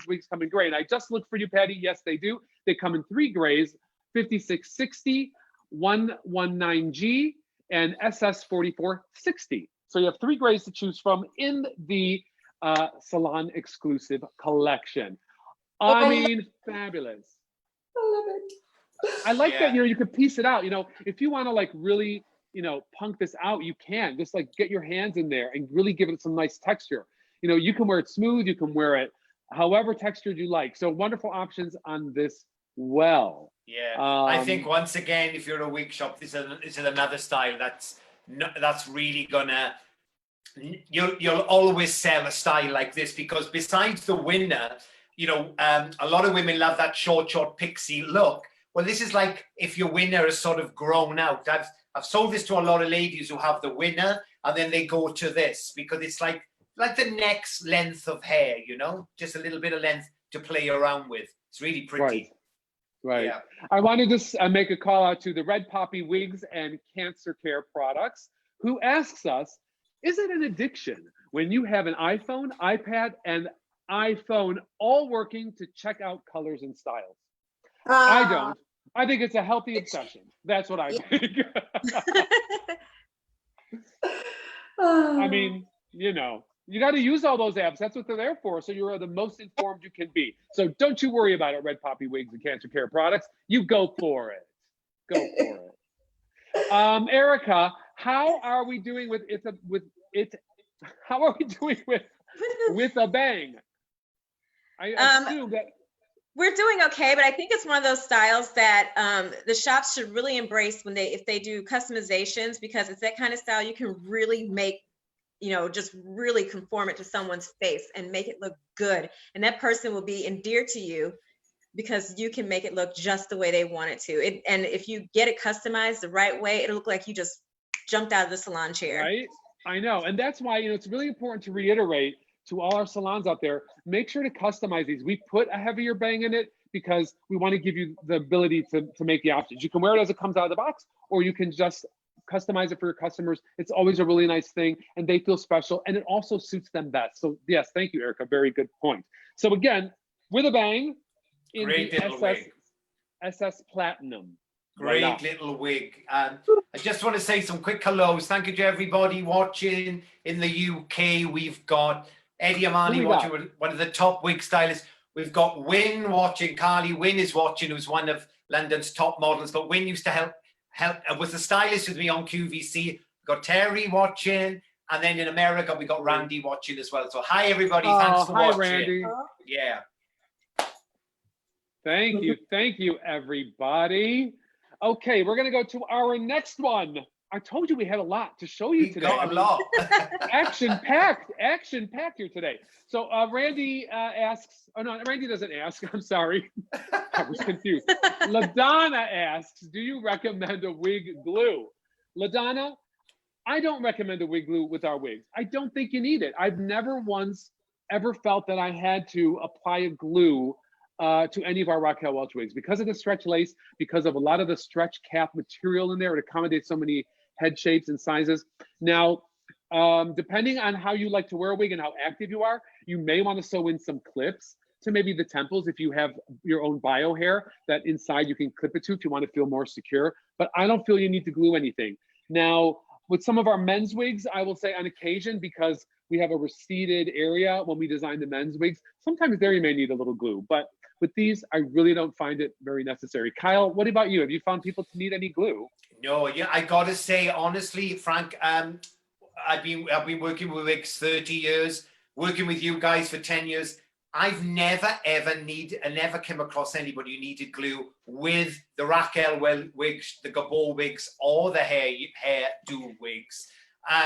wigs come in gray? And I just looked for you, Patty. Yes, they do. They come in 3 grays, 5660, 119G, and SS4460. So you have 3 grays to choose from in the Salon exclusive collection. I mean, fabulous. I love it. I like that, you could piece it out. If you want to like really, punk this out, you can just like get your hands in there and really give it some nice texture. You can wear it smooth, you can wear it however textured you like. So wonderful options on this. Well, yeah, I think once again, if you're a wig shop, this is another style that's really gonna, you'll always sell a style like this, because besides the winner, a lot of women love that short pixie look. Well, this is like if your winner is sort of grown out. I've sold this to a lot of ladies who have the winner and then they go to this because it's like the next length of hair, just a little bit of length to play around with. It's really pretty. Right. Yeah. I wanted to make a call out to the Red Poppy Wigs and Cancer Care Products, who asks us, is it an addiction when you have an iPhone, iPad, and iPhone all working to check out colors and styles? I don't. I think it's a healthy obsession. That's what I think. I mean, you got to use all those apps. That's what they're there for. So you're the most informed you can be. So don't you worry about it, Red Poppy Wigs and Cancer Care Products. You go for it. Go for it. Erica, how are we doing with it? How are we doing with a bang? I assume that we're doing okay, but I think it's one of those styles that the shops should really embrace if they do customizations, because it's that kind of style you can really make, just really conform it to someone's face and make it look good. And that person will be endeared to you because you can make it look just the way they want it to. And if you get it customized the right way, it'll look like you just jumped out of the salon chair. Right? I know. And that's why, it's really important to reiterate to all our salons out there, make sure to customize these. We put a heavier bang in it because we want to give you the ability to make the options. You can wear it as it comes out of the box, or you can just customize it for your customers. It's always a really nice thing, and they feel special, and it also suits them best. So yes, thank you, Erica. Very good point. So again, with a bang in Great the wig. SS Platinum. Great little wig. And I just want to say some quick hellos. Thank you to everybody watching in the UK. We've got Eddie Amani watching, one of the top wig stylists. We've got Wynn watching. Carly Wynn is watching, who's one of London's top models. But Wynn used to help was the stylist with me on QVC. We've got Terry watching. And then in America, we got Randy watching as well. So hi, everybody. Thanks for watching. Hi, Randy. Yeah. Thank you, everybody. Okay, we're going to go to our next one. I told you we had a lot to show you today. Got a lot. Action-packed here today. So Randy asks, oh no, Randy doesn't ask, I'm sorry. I was confused. LaDonna asks, do you recommend a wig glue? LaDonna, I don't recommend a wig glue with our wigs. I don't think you need it. I've never once ever felt that I had to apply a glue to any of our Raquel Welch wigs because of the stretch lace, because of a lot of the stretch cap material in there. It accommodates so many head shapes and sizes. Now, depending on how you like to wear a wig and how active you are, you may want to sew in some clips to maybe the temples if you have your own bio hair that inside you can clip it to if you want to feel more secure. But I don't feel you need to glue anything. Now, with some of our men's wigs, I will say on occasion, because we have a receded area when we design the men's wigs, sometimes there you may need a little glue. But with these, I really don't find it very necessary. Kyle, what about you? Have you found people to need any glue? No, yeah, I gotta say honestly, Frank, I've been working with wigs 30 years, working with you guys for 10 years. I've never never came across anybody who needed glue with the Raquel Welch wigs, the Gabor wigs, or the hairdo wigs.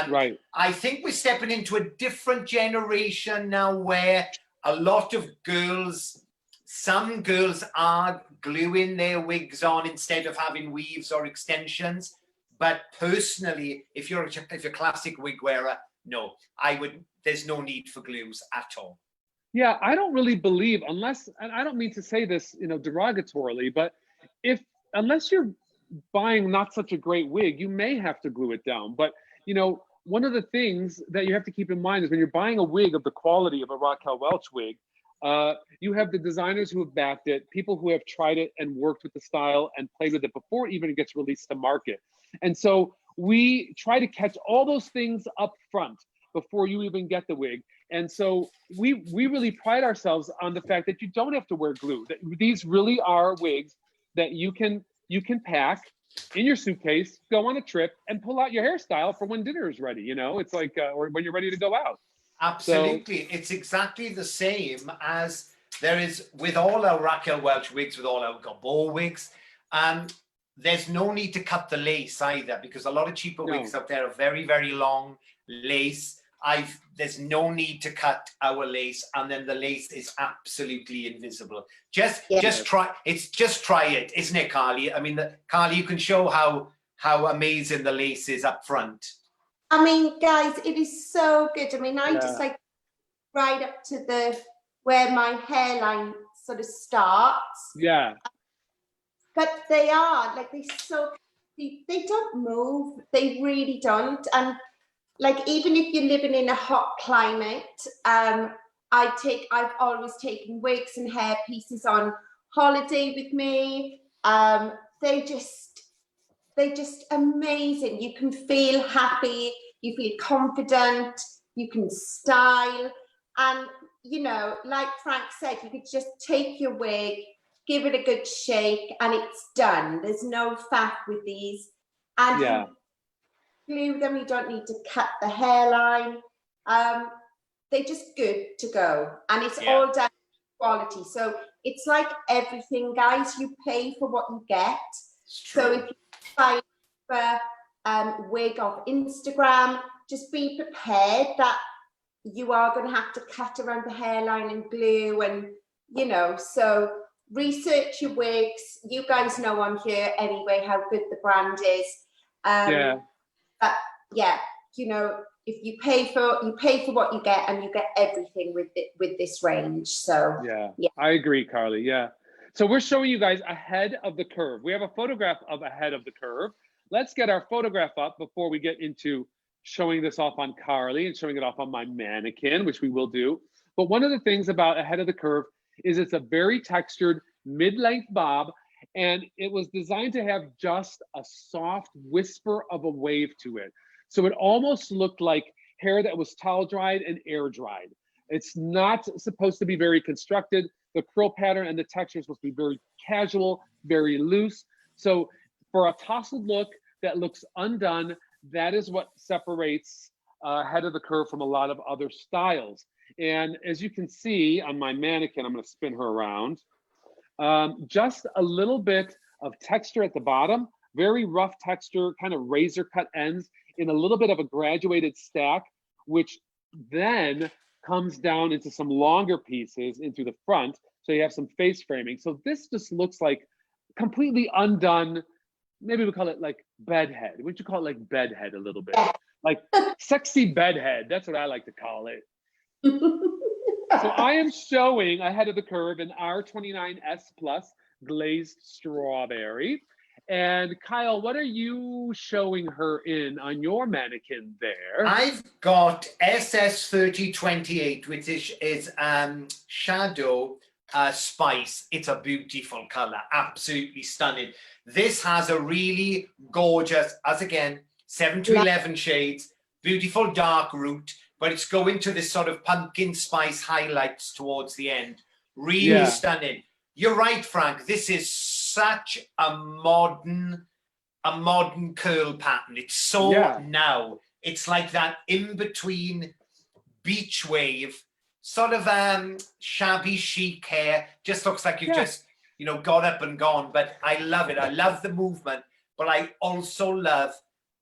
Right. I think we're stepping into a different generation now where a lot of girls, some girls are gluing their wigs on instead of having weaves or extensions. But personally, if you're a classic wig wearer, no, there's no need for glues at all. Yeah, I don't really believe, unless, and I don't mean to say this, derogatorily, but unless you're buying not such a great wig, you may have to glue it down. But, one of the things that you have to keep in mind is when you're buying a wig of the quality of a Raquel Welch wig, you have the designers who have backed it, people who have tried it and worked with the style and played with it before even it gets released to market. And so we try to catch all those things up front before you even get the wig. And so we really pride ourselves on the fact that you don't have to wear glue. That these really are wigs that you can pack in your suitcase, go on a trip, and pull out your hairstyle for when dinner is ready. You know, it's like or when you're ready to go out. Absolutely, so, it's exactly the same as there is with all our Raquel Welch wigs, with all our Gobbo wigs. There's no need to cut the lace either, because a lot of cheaper wigs out there are very, very long lace. There's no need to cut our lace, and then the lace is absolutely invisible. Just try it, isn't it, Carly? I mean, Carly, you can show how amazing the lace is up front. I mean, guys, it is so good. I mean, I just like right up to where my hairline sort of starts. Yeah. But they are like, they don't move. They really don't. And like, even if you're living in a hot climate, I've always taken wigs and hair pieces on holiday with me. They're just amazing. You can feel happy, you feel confident, you can style. And, you know, like Frank said, you could just take your wig, give it a good shake, and it's done. There's no faff with these. And you glue them, you don't need to cut the hairline. They're just good to go. And it's all down to quality. So it's like everything, guys. You pay for what you get. So if you buy a wig off Instagram, just be prepared that you are going to have to cut around the hairline and glue, and, you know, so research your wigs. You guys know on here anyway how good the brand is. But yeah, you know, if you pay for what you get, and you get everything with this range. So yeah, I agree, Carly. Yeah. So we're showing you guys ahead of the curve. We have a photograph of ahead of the curve. Let's get our photograph up before we get into showing this off on Carly and showing it off on my mannequin, which we will do. But one of the things about ahead of the curve is it's a very textured mid-length bob, and it was designed to have just a soft whisper of a wave to it. So it almost looked like hair that was towel dried and air dried. It's not supposed to be very constructed. The curl pattern and the texture is supposed to be very casual, very loose. So for a tousled look that looks undone, that is what separates head of the curve from a lot of other styles. And as you can see on my mannequin, I'm going to spin her around. Just a little bit of texture at the bottom, very rough texture, kind of razor cut ends in a little bit of a graduated stack, which then comes down into some longer pieces into the front. So you have some face framing. So this just looks like completely undone. Maybe we call it like bedhead. Wouldn't you call it like bedhead a little bit? Like sexy bedhead. That's what I like to call it. So I am showing ahead of the curve an R29S Plus glazed strawberry. And Kyle, what are you showing her in on your mannequin there? I've got SS3028, which is Shadow Spice. It's a beautiful color, absolutely stunning. This has a really gorgeous, as again, 7 to 11 shades, beautiful dark root, but it's going to this sort of pumpkin spice highlights towards the end. Really stunning. You're right, Frank. This is such a modern curl pattern. It's so now. It's like that in between beach wave, sort of shabby chic hair. Just looks like you just, you know, got up and gone. But I love it. I love the movement, but I also love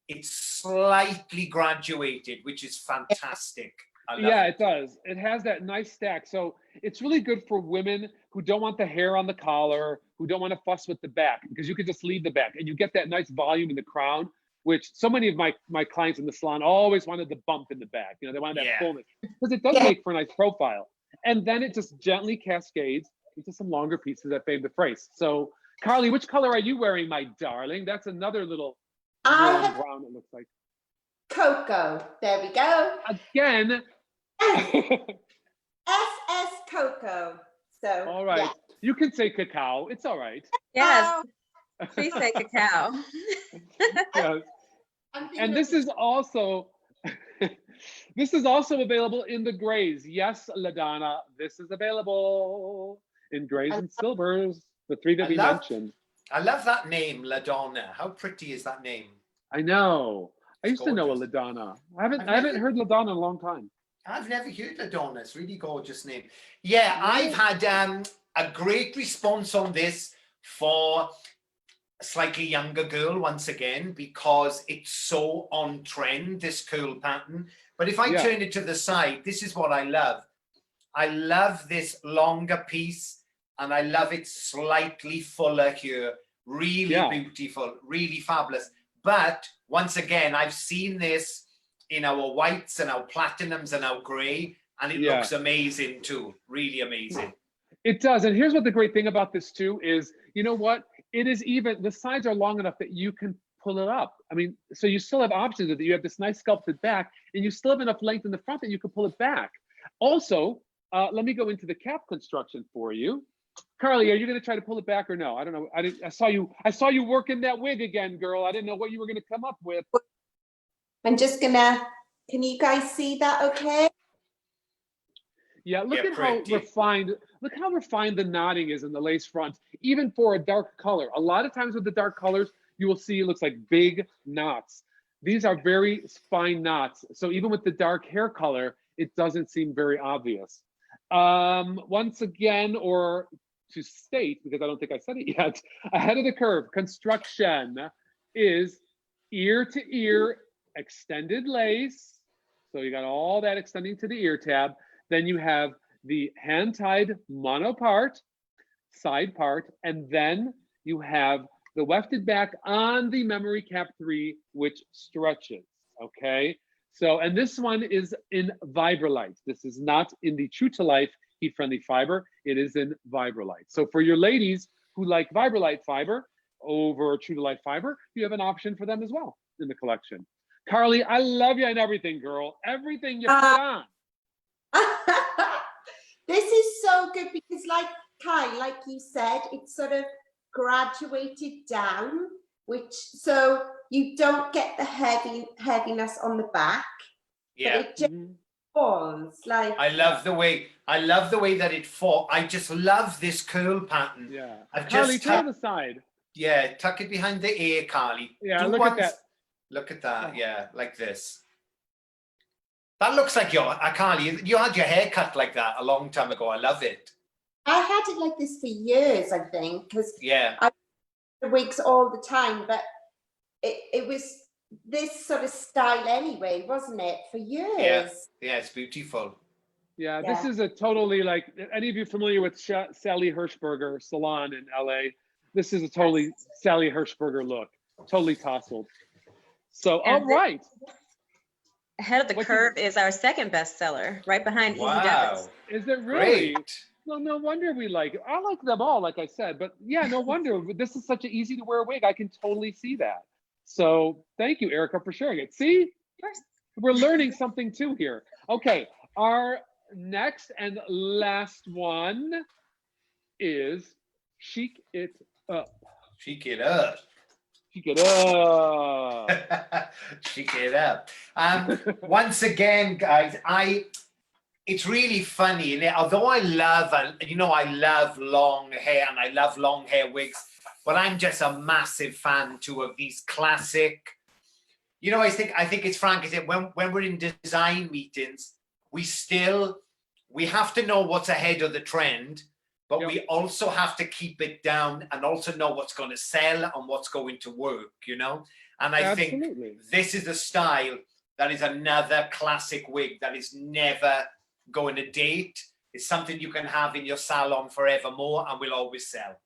it's slightly graduated, which is fantastic. It does. It has that nice stack. So it's really good for women who don't want the hair on the collar, who don't want to fuss with the back, because you could just leave the back and you get that nice volume in the crown, which so many of my clients in the salon always wanted the bump in the back. You know, they wanted that fullness, because it does make for a nice profile. And then it just gently cascades into some longer pieces that fade the face. So Carly, which color are you wearing, my darling? That's another little brown it looks like. Cocoa. There we go. Again. SS Cocoa. So all right. You can say cacao. It's all right. Yes. Please say cacao. And this is also This is also available in the grays. Yes, LaDonna, this is available in grays and silvers, the three that we mentioned. I love that name, LaDonna. How pretty is that name? I know. I used to know a gorgeous. LaDonna. I haven't heard LaDonna in a long time. I've never heard LaDonna. It's a really gorgeous name. Yeah, I've had a great response on this for a slightly younger girl once again, because it's so on trend, this curl pattern. But if I turn it to the side, this is what I love. I love this longer piece, and I love it slightly fuller here. Really beautiful, really fabulous. But once again, I've seen this in our whites and our platinums and our gray, and it looks amazing too. Really amazing. It does. And here's what the great thing about this too is, you know what? It is even, the sides are long enough that you can pull it up. I mean, so you still have options with it. You have this nice sculpted back, and you still have enough length in the front that you can pull it back. Also, let me go into the cap construction for you. Carly, are you going to try to pull it back or no? I don't know. I saw you working that wig again, girl. I didn't know what you were going to come up with. I'm just gonna, can you guys see that okay? Yeah, look at how refined, the knotting is in the lace front, even for a dark color. A lot of times with the dark colors, you will see it looks like big knots. These are very fine knots. So even with the dark hair color, it doesn't seem very obvious. Once again, or to state, because I don't think I said it yet, ahead of the curve, construction is ear to ear extended lace. So you got all that extending to the ear tab. Then you have the hand-tied mono part, side part, and then you have the wefted back on the memory cap 3, which stretches, okay? So, and this one is in Vibrolite. This is not in the True to Life heat-friendly fiber. It is in Vibrolite. So for your ladies who like Vibrolite fiber over True to Life fiber, you have an option for them as well in the collection. Carly, I love you and everything, girl. Everything you put on. This is so good because, like Kai, like you said, it's sort of graduated down, which so you don't get the heaviness on the back. Yeah, it just falls like. I love the way that it falls. I just love this curl pattern. Yeah, I've Carly, just turn on the side. Yeah, tuck it behind the ear, Carly. Yeah, look at that. Look at that. Yeah, like this. That looks like Carly, you had your hair cut like that a long time ago. I love it. I had it like this for years, I think, because I wear wigs all the time, but it was this sort of style anyway, wasn't it, for years? Yeah, it's beautiful. Yeah, this is a totally, like, any of you familiar with Sally Hirschberger salon in LA? This is a totally Sally Hirschberger look, totally tousled. So, all right. Ahead of the Curve is our second bestseller, right behind Easy Devils. Is it really? Great. Well, no wonder we like it. I like them all, like I said, but yeah, no wonder. This is such an easy to wear wig. I can totally see that. So thank you, Erica, for sharing it. See, we're learning something too here. Okay, our next and last one is Chic It Up. Chic It Up. Chic It Up. Chic It Up. Once again, guys, it's really funny. And although I love, I love long hair and I love long hair wigs, but I'm just a massive fan too of these classic. I think it's frank. Is it when we're in design meetings, we have to know what's ahead of the trend, but we also have to keep it down and also know what's going to sell and what's going to work. And I think this is the style that is another classic wig that is never going to date. It's something you can have in your salon forevermore and will always sell.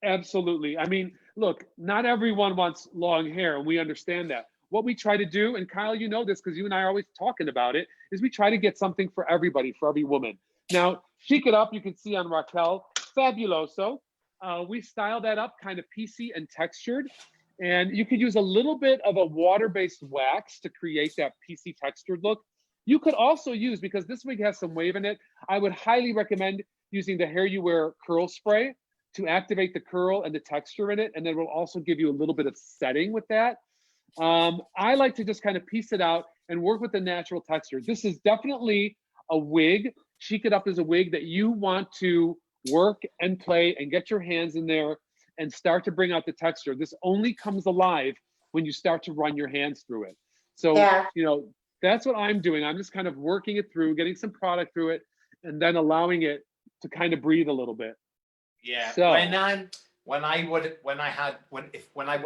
Absolutely. I mean, look, not everyone wants long hair, and we understand that. What we try to do, and Kyle, you know this because you and I are always talking about it, is we try to get something for everybody, for every woman. Now, Chic It Up, you can see on Raquel, fabuloso. We style that up kind of piecey and textured. And you could use a little bit of a water-based wax to create that piecey textured look. You could also use, because this wig has some wave in it, I would highly recommend using the HairUWear curl spray to activate the curl and the texture in it. And then it will also give you a little bit of setting with that. I like to just kind of piece it out and work with the natural texture. This is definitely a wig. Chic It Up is a wig that you want to work and play and get your hands in there and start to bring out the texture. This only comes alive when you start to run your hands through it. So, you know, that's what I'm doing. I'm just kind of working it through, getting some product through it, and then allowing it to kind of breathe a little bit. Yeah. So, when I would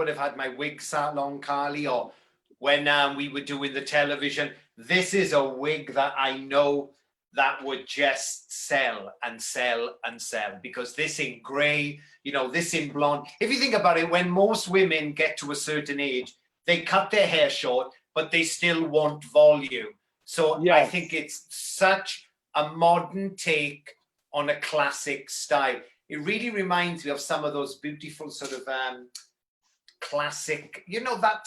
have had my wig salon, Carly, or when we were doing the television, this is a wig that I know that would just sell and sell and sell, because this in gray, you know, this in blonde. If you think about it, when most women get to a certain age, they cut their hair short, but they still want volume. So I think it's such a modern take on a classic style. It really reminds me of some of those beautiful sort of classic, you know, that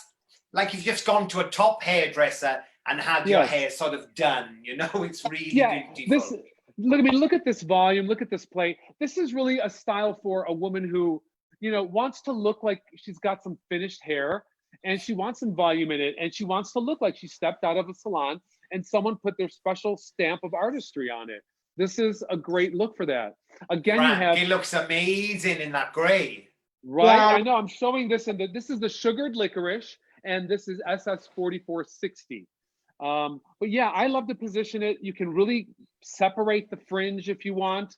like you've just gone to a top hairdresser and had your hair sort of done, you know. It's really beautiful. Look at this volume, look at this plate. This is really a style for a woman who, you know, wants to look like she's got some finished hair, and she wants some volume in it, and she wants to look like she stepped out of a salon and someone put their special stamp of artistry on it. This is a great look for that. Again, Frank, it looks amazing in that gray. Right, I know, I'm showing this, and this is the sugared licorice, and this is SS4460. But yeah, I love to position it. You can really separate the fringe if you want.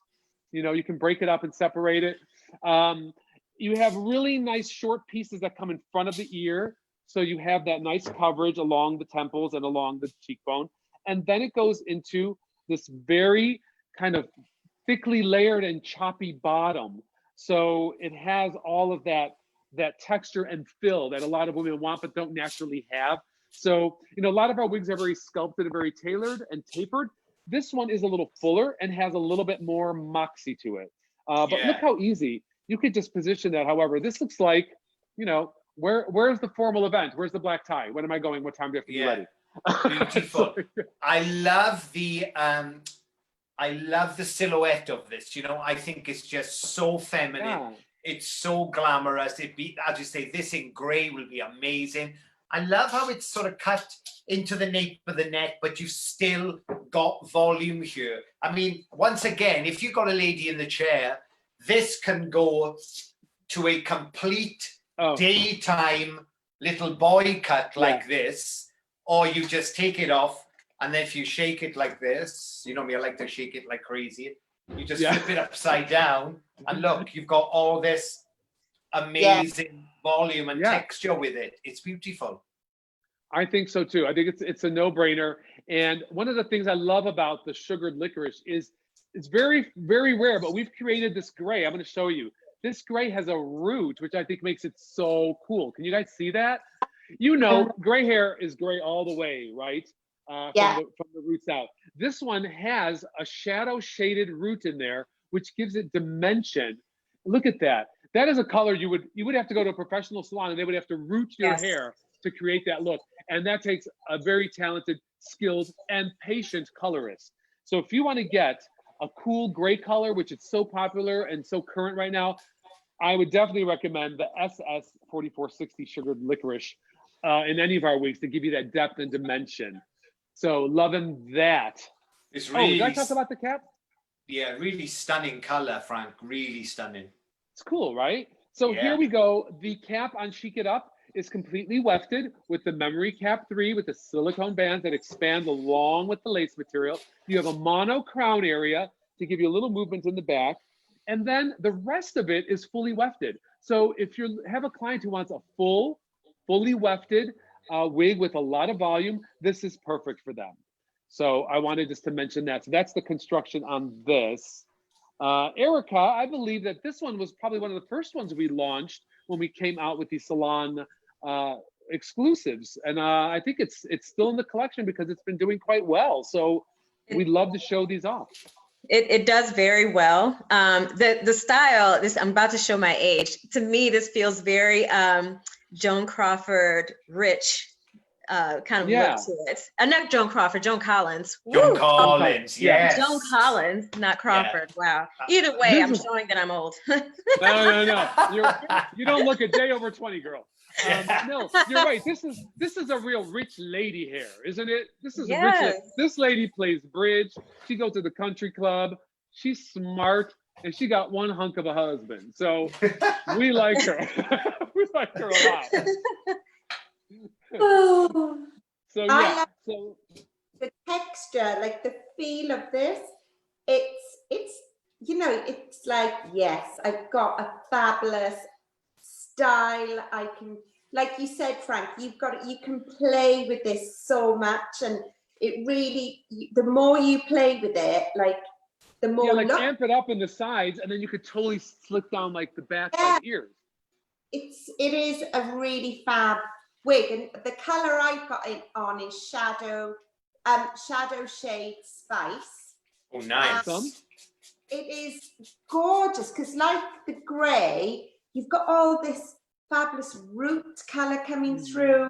You know, you can break it up and separate it. You have really nice short pieces that come in front of the ear. So you have that nice coverage along the temples and along the cheekbone. And then it goes into this very kind of thickly layered and choppy bottom. So it has all of that texture and fill that a lot of women want but don't naturally have. So, you know, a lot of our wigs are very sculpted and very tailored and tapered. This one is a little fuller and has a little bit more moxie to it. But look how easy. You could just position that. However, this looks like, you know, where's the formal event? Where's the black tie? When am I going? What time do I have to be ready? Beautiful. I love the silhouette of this. You know, I think it's just so feminine. Yeah. It's so glamorous. As you say, this in gray will be amazing. I love how it's sort of cut into the nape of the neck, but you've still got volume here. I mean, once again, if you've got a lady in the chair, this can go to a complete daytime little boy cut like this, or you just take it off, and then if you shake it like this, you know me, I like to shake it like crazy. You just flip it upside down, and look, you've got all this amazing volume and texture with it. It's beautiful. I think so too. I think it's a no-brainer. And one of the things I love about the sugared licorice is it's very, very rare, but we've created this gray. I'm going to show you. This gray has a root, which I think makes it so cool. Can you guys see that? You know, gray hair is gray all the way, right? From the roots out. This one has a shadow shaded root in there, which gives it dimension. Look at that. That is a color you would have to go to a professional salon and they would have to root your hair to create that look. And that takes a very talented, skilled, and patient colorist. So if you want to get a cool gray color, which is so popular and so current right now, I would definitely recommend the SS4460 sugared licorice in any of our wigs to give you that depth and dimension. So loving that. It's really, did I talk about the cap? Yeah, really stunning color, Frank. Really stunning. It's cool, right? So here we go. The cap on Chic It Up is completely wefted with the memory cap 3 with the silicone bands that expand along with the lace material. You have a mono crown area to give you a little movement in the back. And then the rest of it is fully wefted. So if you have a client who wants a fully wefted wig with a lot of volume, this is perfect for them. So I wanted just to mention that. So that's the construction on this. Erica, I believe that this one was probably one of the first ones we launched when we came out with the salon exclusives. And I think it's still in the collection because it's been doing quite well. So we'd love to show these off. It does very well. The style, I'm about to show my age. To me, this feels very Joan Crawford, rich. kind of Yeah. look to it. Not Joan Crawford, Joan Collins. Joan Woo! Collins, yes. Joan Collins, not Crawford. Wow. Either way, I'm showing that I'm old. No. You don't look a day over 20, girl. No, you're right. This is a real rich lady hair, isn't it? This is Yes. rich. This lady plays bridge. She goes to the country club. She's smart, and she got one hunk of a husband. So we like her. We like her a lot. Oh, So I yeah. love So the texture, like the feel of this. It's it's like, yes, I've got a fabulous style. I can, like you said, Frank, you can play with this so much, and it really, the more you play with it, like the more like amp it up in the sides, and then you could totally slick down like the back by the ears. it is a really fab wig, and the color I've got it on is shadow shade Spice. Oh, nice. It is gorgeous because, like the grey, you've got all this fabulous root color coming through.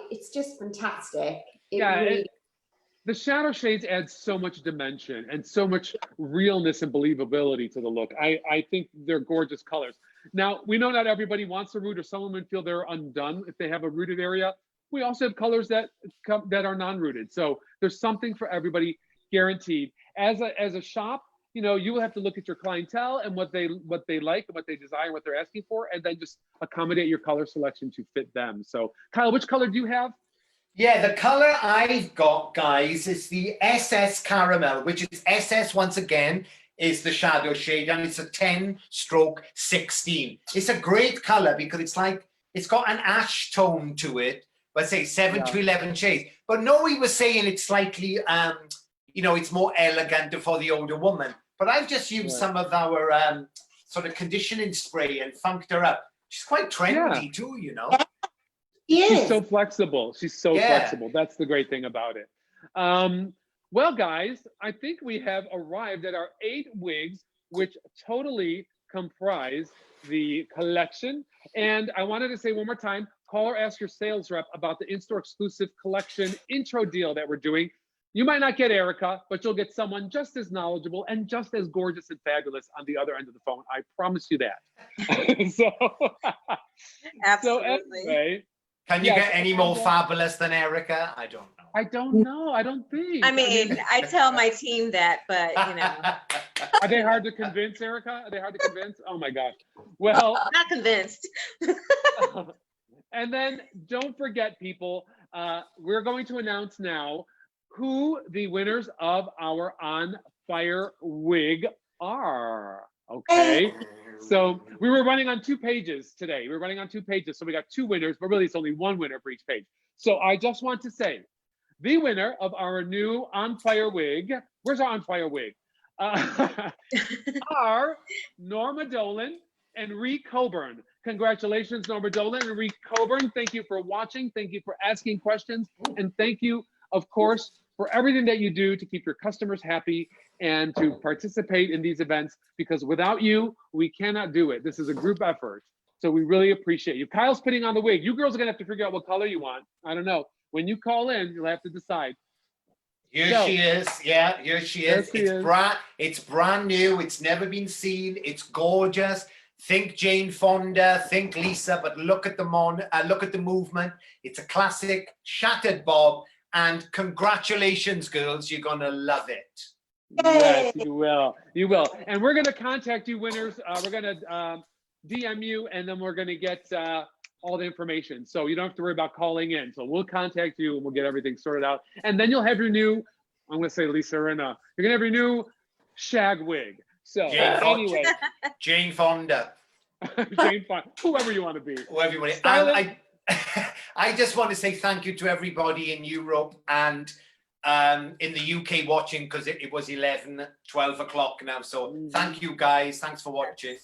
It's just fantastic. The shadow shades add so much dimension and so much realness and believability to the look. I think they're gorgeous colors. Now, we know not everybody wants a root, or some women feel they're undone if they have a rooted area. We also have colors that are non-rooted. So there's something for everybody, guaranteed. As a shop, you will have to look at your clientele and what they like and what they desire, what they're asking for, and then just accommodate your color selection to fit them. So Kyle, which color do you have? Yeah, the color I've got, guys, is the SS Caramel, which is SS once again, is the shadow shade, and it's a 10/16. It's a great color because it's got an ash tone to it, but say 7 to 11 shades. But Noe was saying it's slightly, it's more elegant for the older woman. But I've just used some of our sort of conditioning spray and funked her up. She's quite trendy too, She's so flexible. She's so flexible. That's the great thing about it. Well, guys, I think we have arrived at our 8 wigs, which totally comprise the collection. And I wanted to say one more time, call or ask your sales rep about the in-store exclusive collection intro deal that we're doing. You might not get Erica, but you'll get someone just as knowledgeable and just as gorgeous and fabulous on the other end of the phone. I promise you that. Absolutely. So anyway, can you get any more fabulous than Erica? I don't know. I don't know. I don't think. I mean, I tell my team that, but Are they hard to convince, Erica? Are they hard to convince? Oh my gosh. Well, I'm not convinced. And then don't forget, people, we're going to announce now who the winners of our On Fire wig are. Okay. So we were running on 2 pages today. We were running on 2 pages. So we got 2 winners, but really it's only 1 winner for each page. So I just want to say the winner of our new On Fire wig, where's our On Fire wig? Are Norma Dolan and Ree Coburn. Congratulations, Norma Dolan and Ree Coburn. Thank you for watching. Thank you for asking questions. And thank you, of course, for everything that you do to keep your customers happy and to participate in these events, because without you, we cannot do it. This is a group effort. So we really appreciate you. Kyle's putting on the wig. You girls are gonna have to figure out what color you want. I don't know. When you call in, you'll have to decide. Here she is. Yeah, here she is. It's brand new. It's never been seen. It's gorgeous. Think Jane Fonda, think Lisa, but look at the movement. It's a classic shattered bob, and congratulations, girls. You're gonna love it. Yes, you will. You will. And we're gonna contact you, winners. We're gonna DM you, and then we're gonna get all the information. So you don't have to worry about calling in. So we'll contact you and we'll get everything sorted out. And then you'll have your new, I'm gonna say Lisa Rena, you're gonna have your new shag wig. So anyway. Jane Fonda. Jane Fonda, whoever you want to be. Whoever you want to. I just want to say thank you to everybody in Europe and in the UK watching, because it was 12 o'clock now. So thank you guys. Thanks for watching.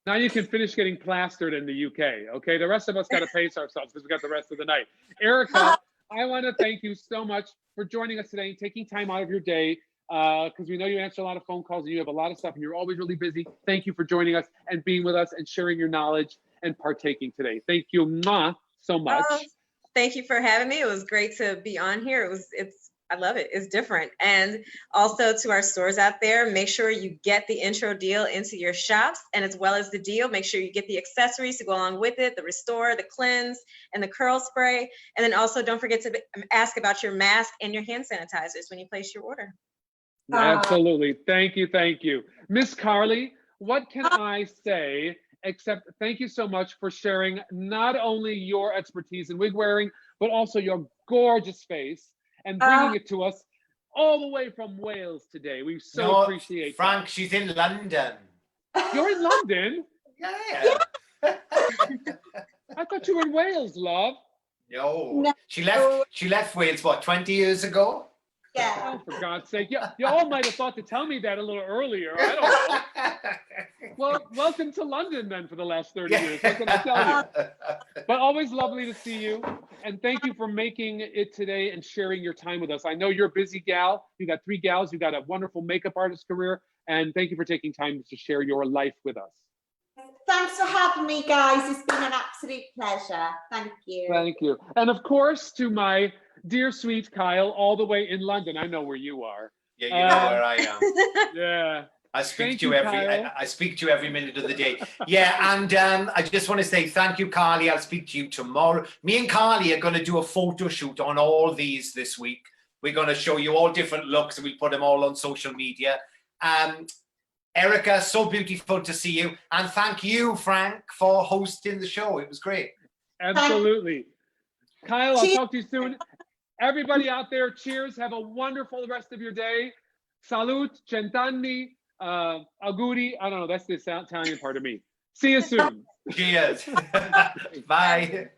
Now you can finish getting plastered in the UK, okay? The rest of us got to pace ourselves because we got the rest of the night. Erica, I want to thank you so much for joining us today and taking time out of your day, because we know you answer a lot of phone calls and you have a lot of stuff and you're always really busy. Thank you for joining us and being with us and sharing your knowledge and partaking today. Thank you so much. thank you for having me. It was great to be on here. I love it. It's different. And also to our stores out there, make sure you get the intro deal into your shops, and as well as the deal, make sure you get the accessories to go along with it, the restore, the cleanse, and the curl spray. And then also don't forget to ask about your mask and your hand sanitizers when you place your order. Absolutely. Thank you. Thank you. Miss Carly, what can I say except thank you so much for sharing not only your expertise in wig wearing, but also your gorgeous face and bringing it to us all the way from Wales today. We so appreciate Frank, that. she's in London. You're in London? Yeah. I thought you were in Wales, love. No. She left Wales, what, 20 years ago? Yeah. Oh, for God's sake. Yeah, you all might have thought to tell me that a little earlier. I don't know. Well, welcome to London then for the last 30 years. What can I tell you? But always lovely to see you. And thank you for making it today and sharing your time with us. I know you're a busy gal. You got 3 gals. You got a wonderful makeup artist career. And thank you for taking time to share your life with us. Thanks for having me, guys. It's been an absolute pleasure. Thank you. Thank you. And of course, to my dear sweet Kyle, all the way in London. I know where you are. Yeah, you know where I am. Yeah. I speak to you every minute of the day. Yeah, and I just want to say thank you, Carly. I'll speak to you tomorrow. Me and Carly are going to do a photo shoot on all these this week. We're going to show you all different looks, and we put them all on social media. Erica, so beautiful to see you, and thank you, Frank, for hosting the show. It was great. Absolutely. Kyle, I'll talk to you soon. Everybody out there, cheers. Have a wonderful rest of your day. Salute, cent'anni, auguri. I don't know. That's the Italian part of me. See you soon. Cheers. Bye.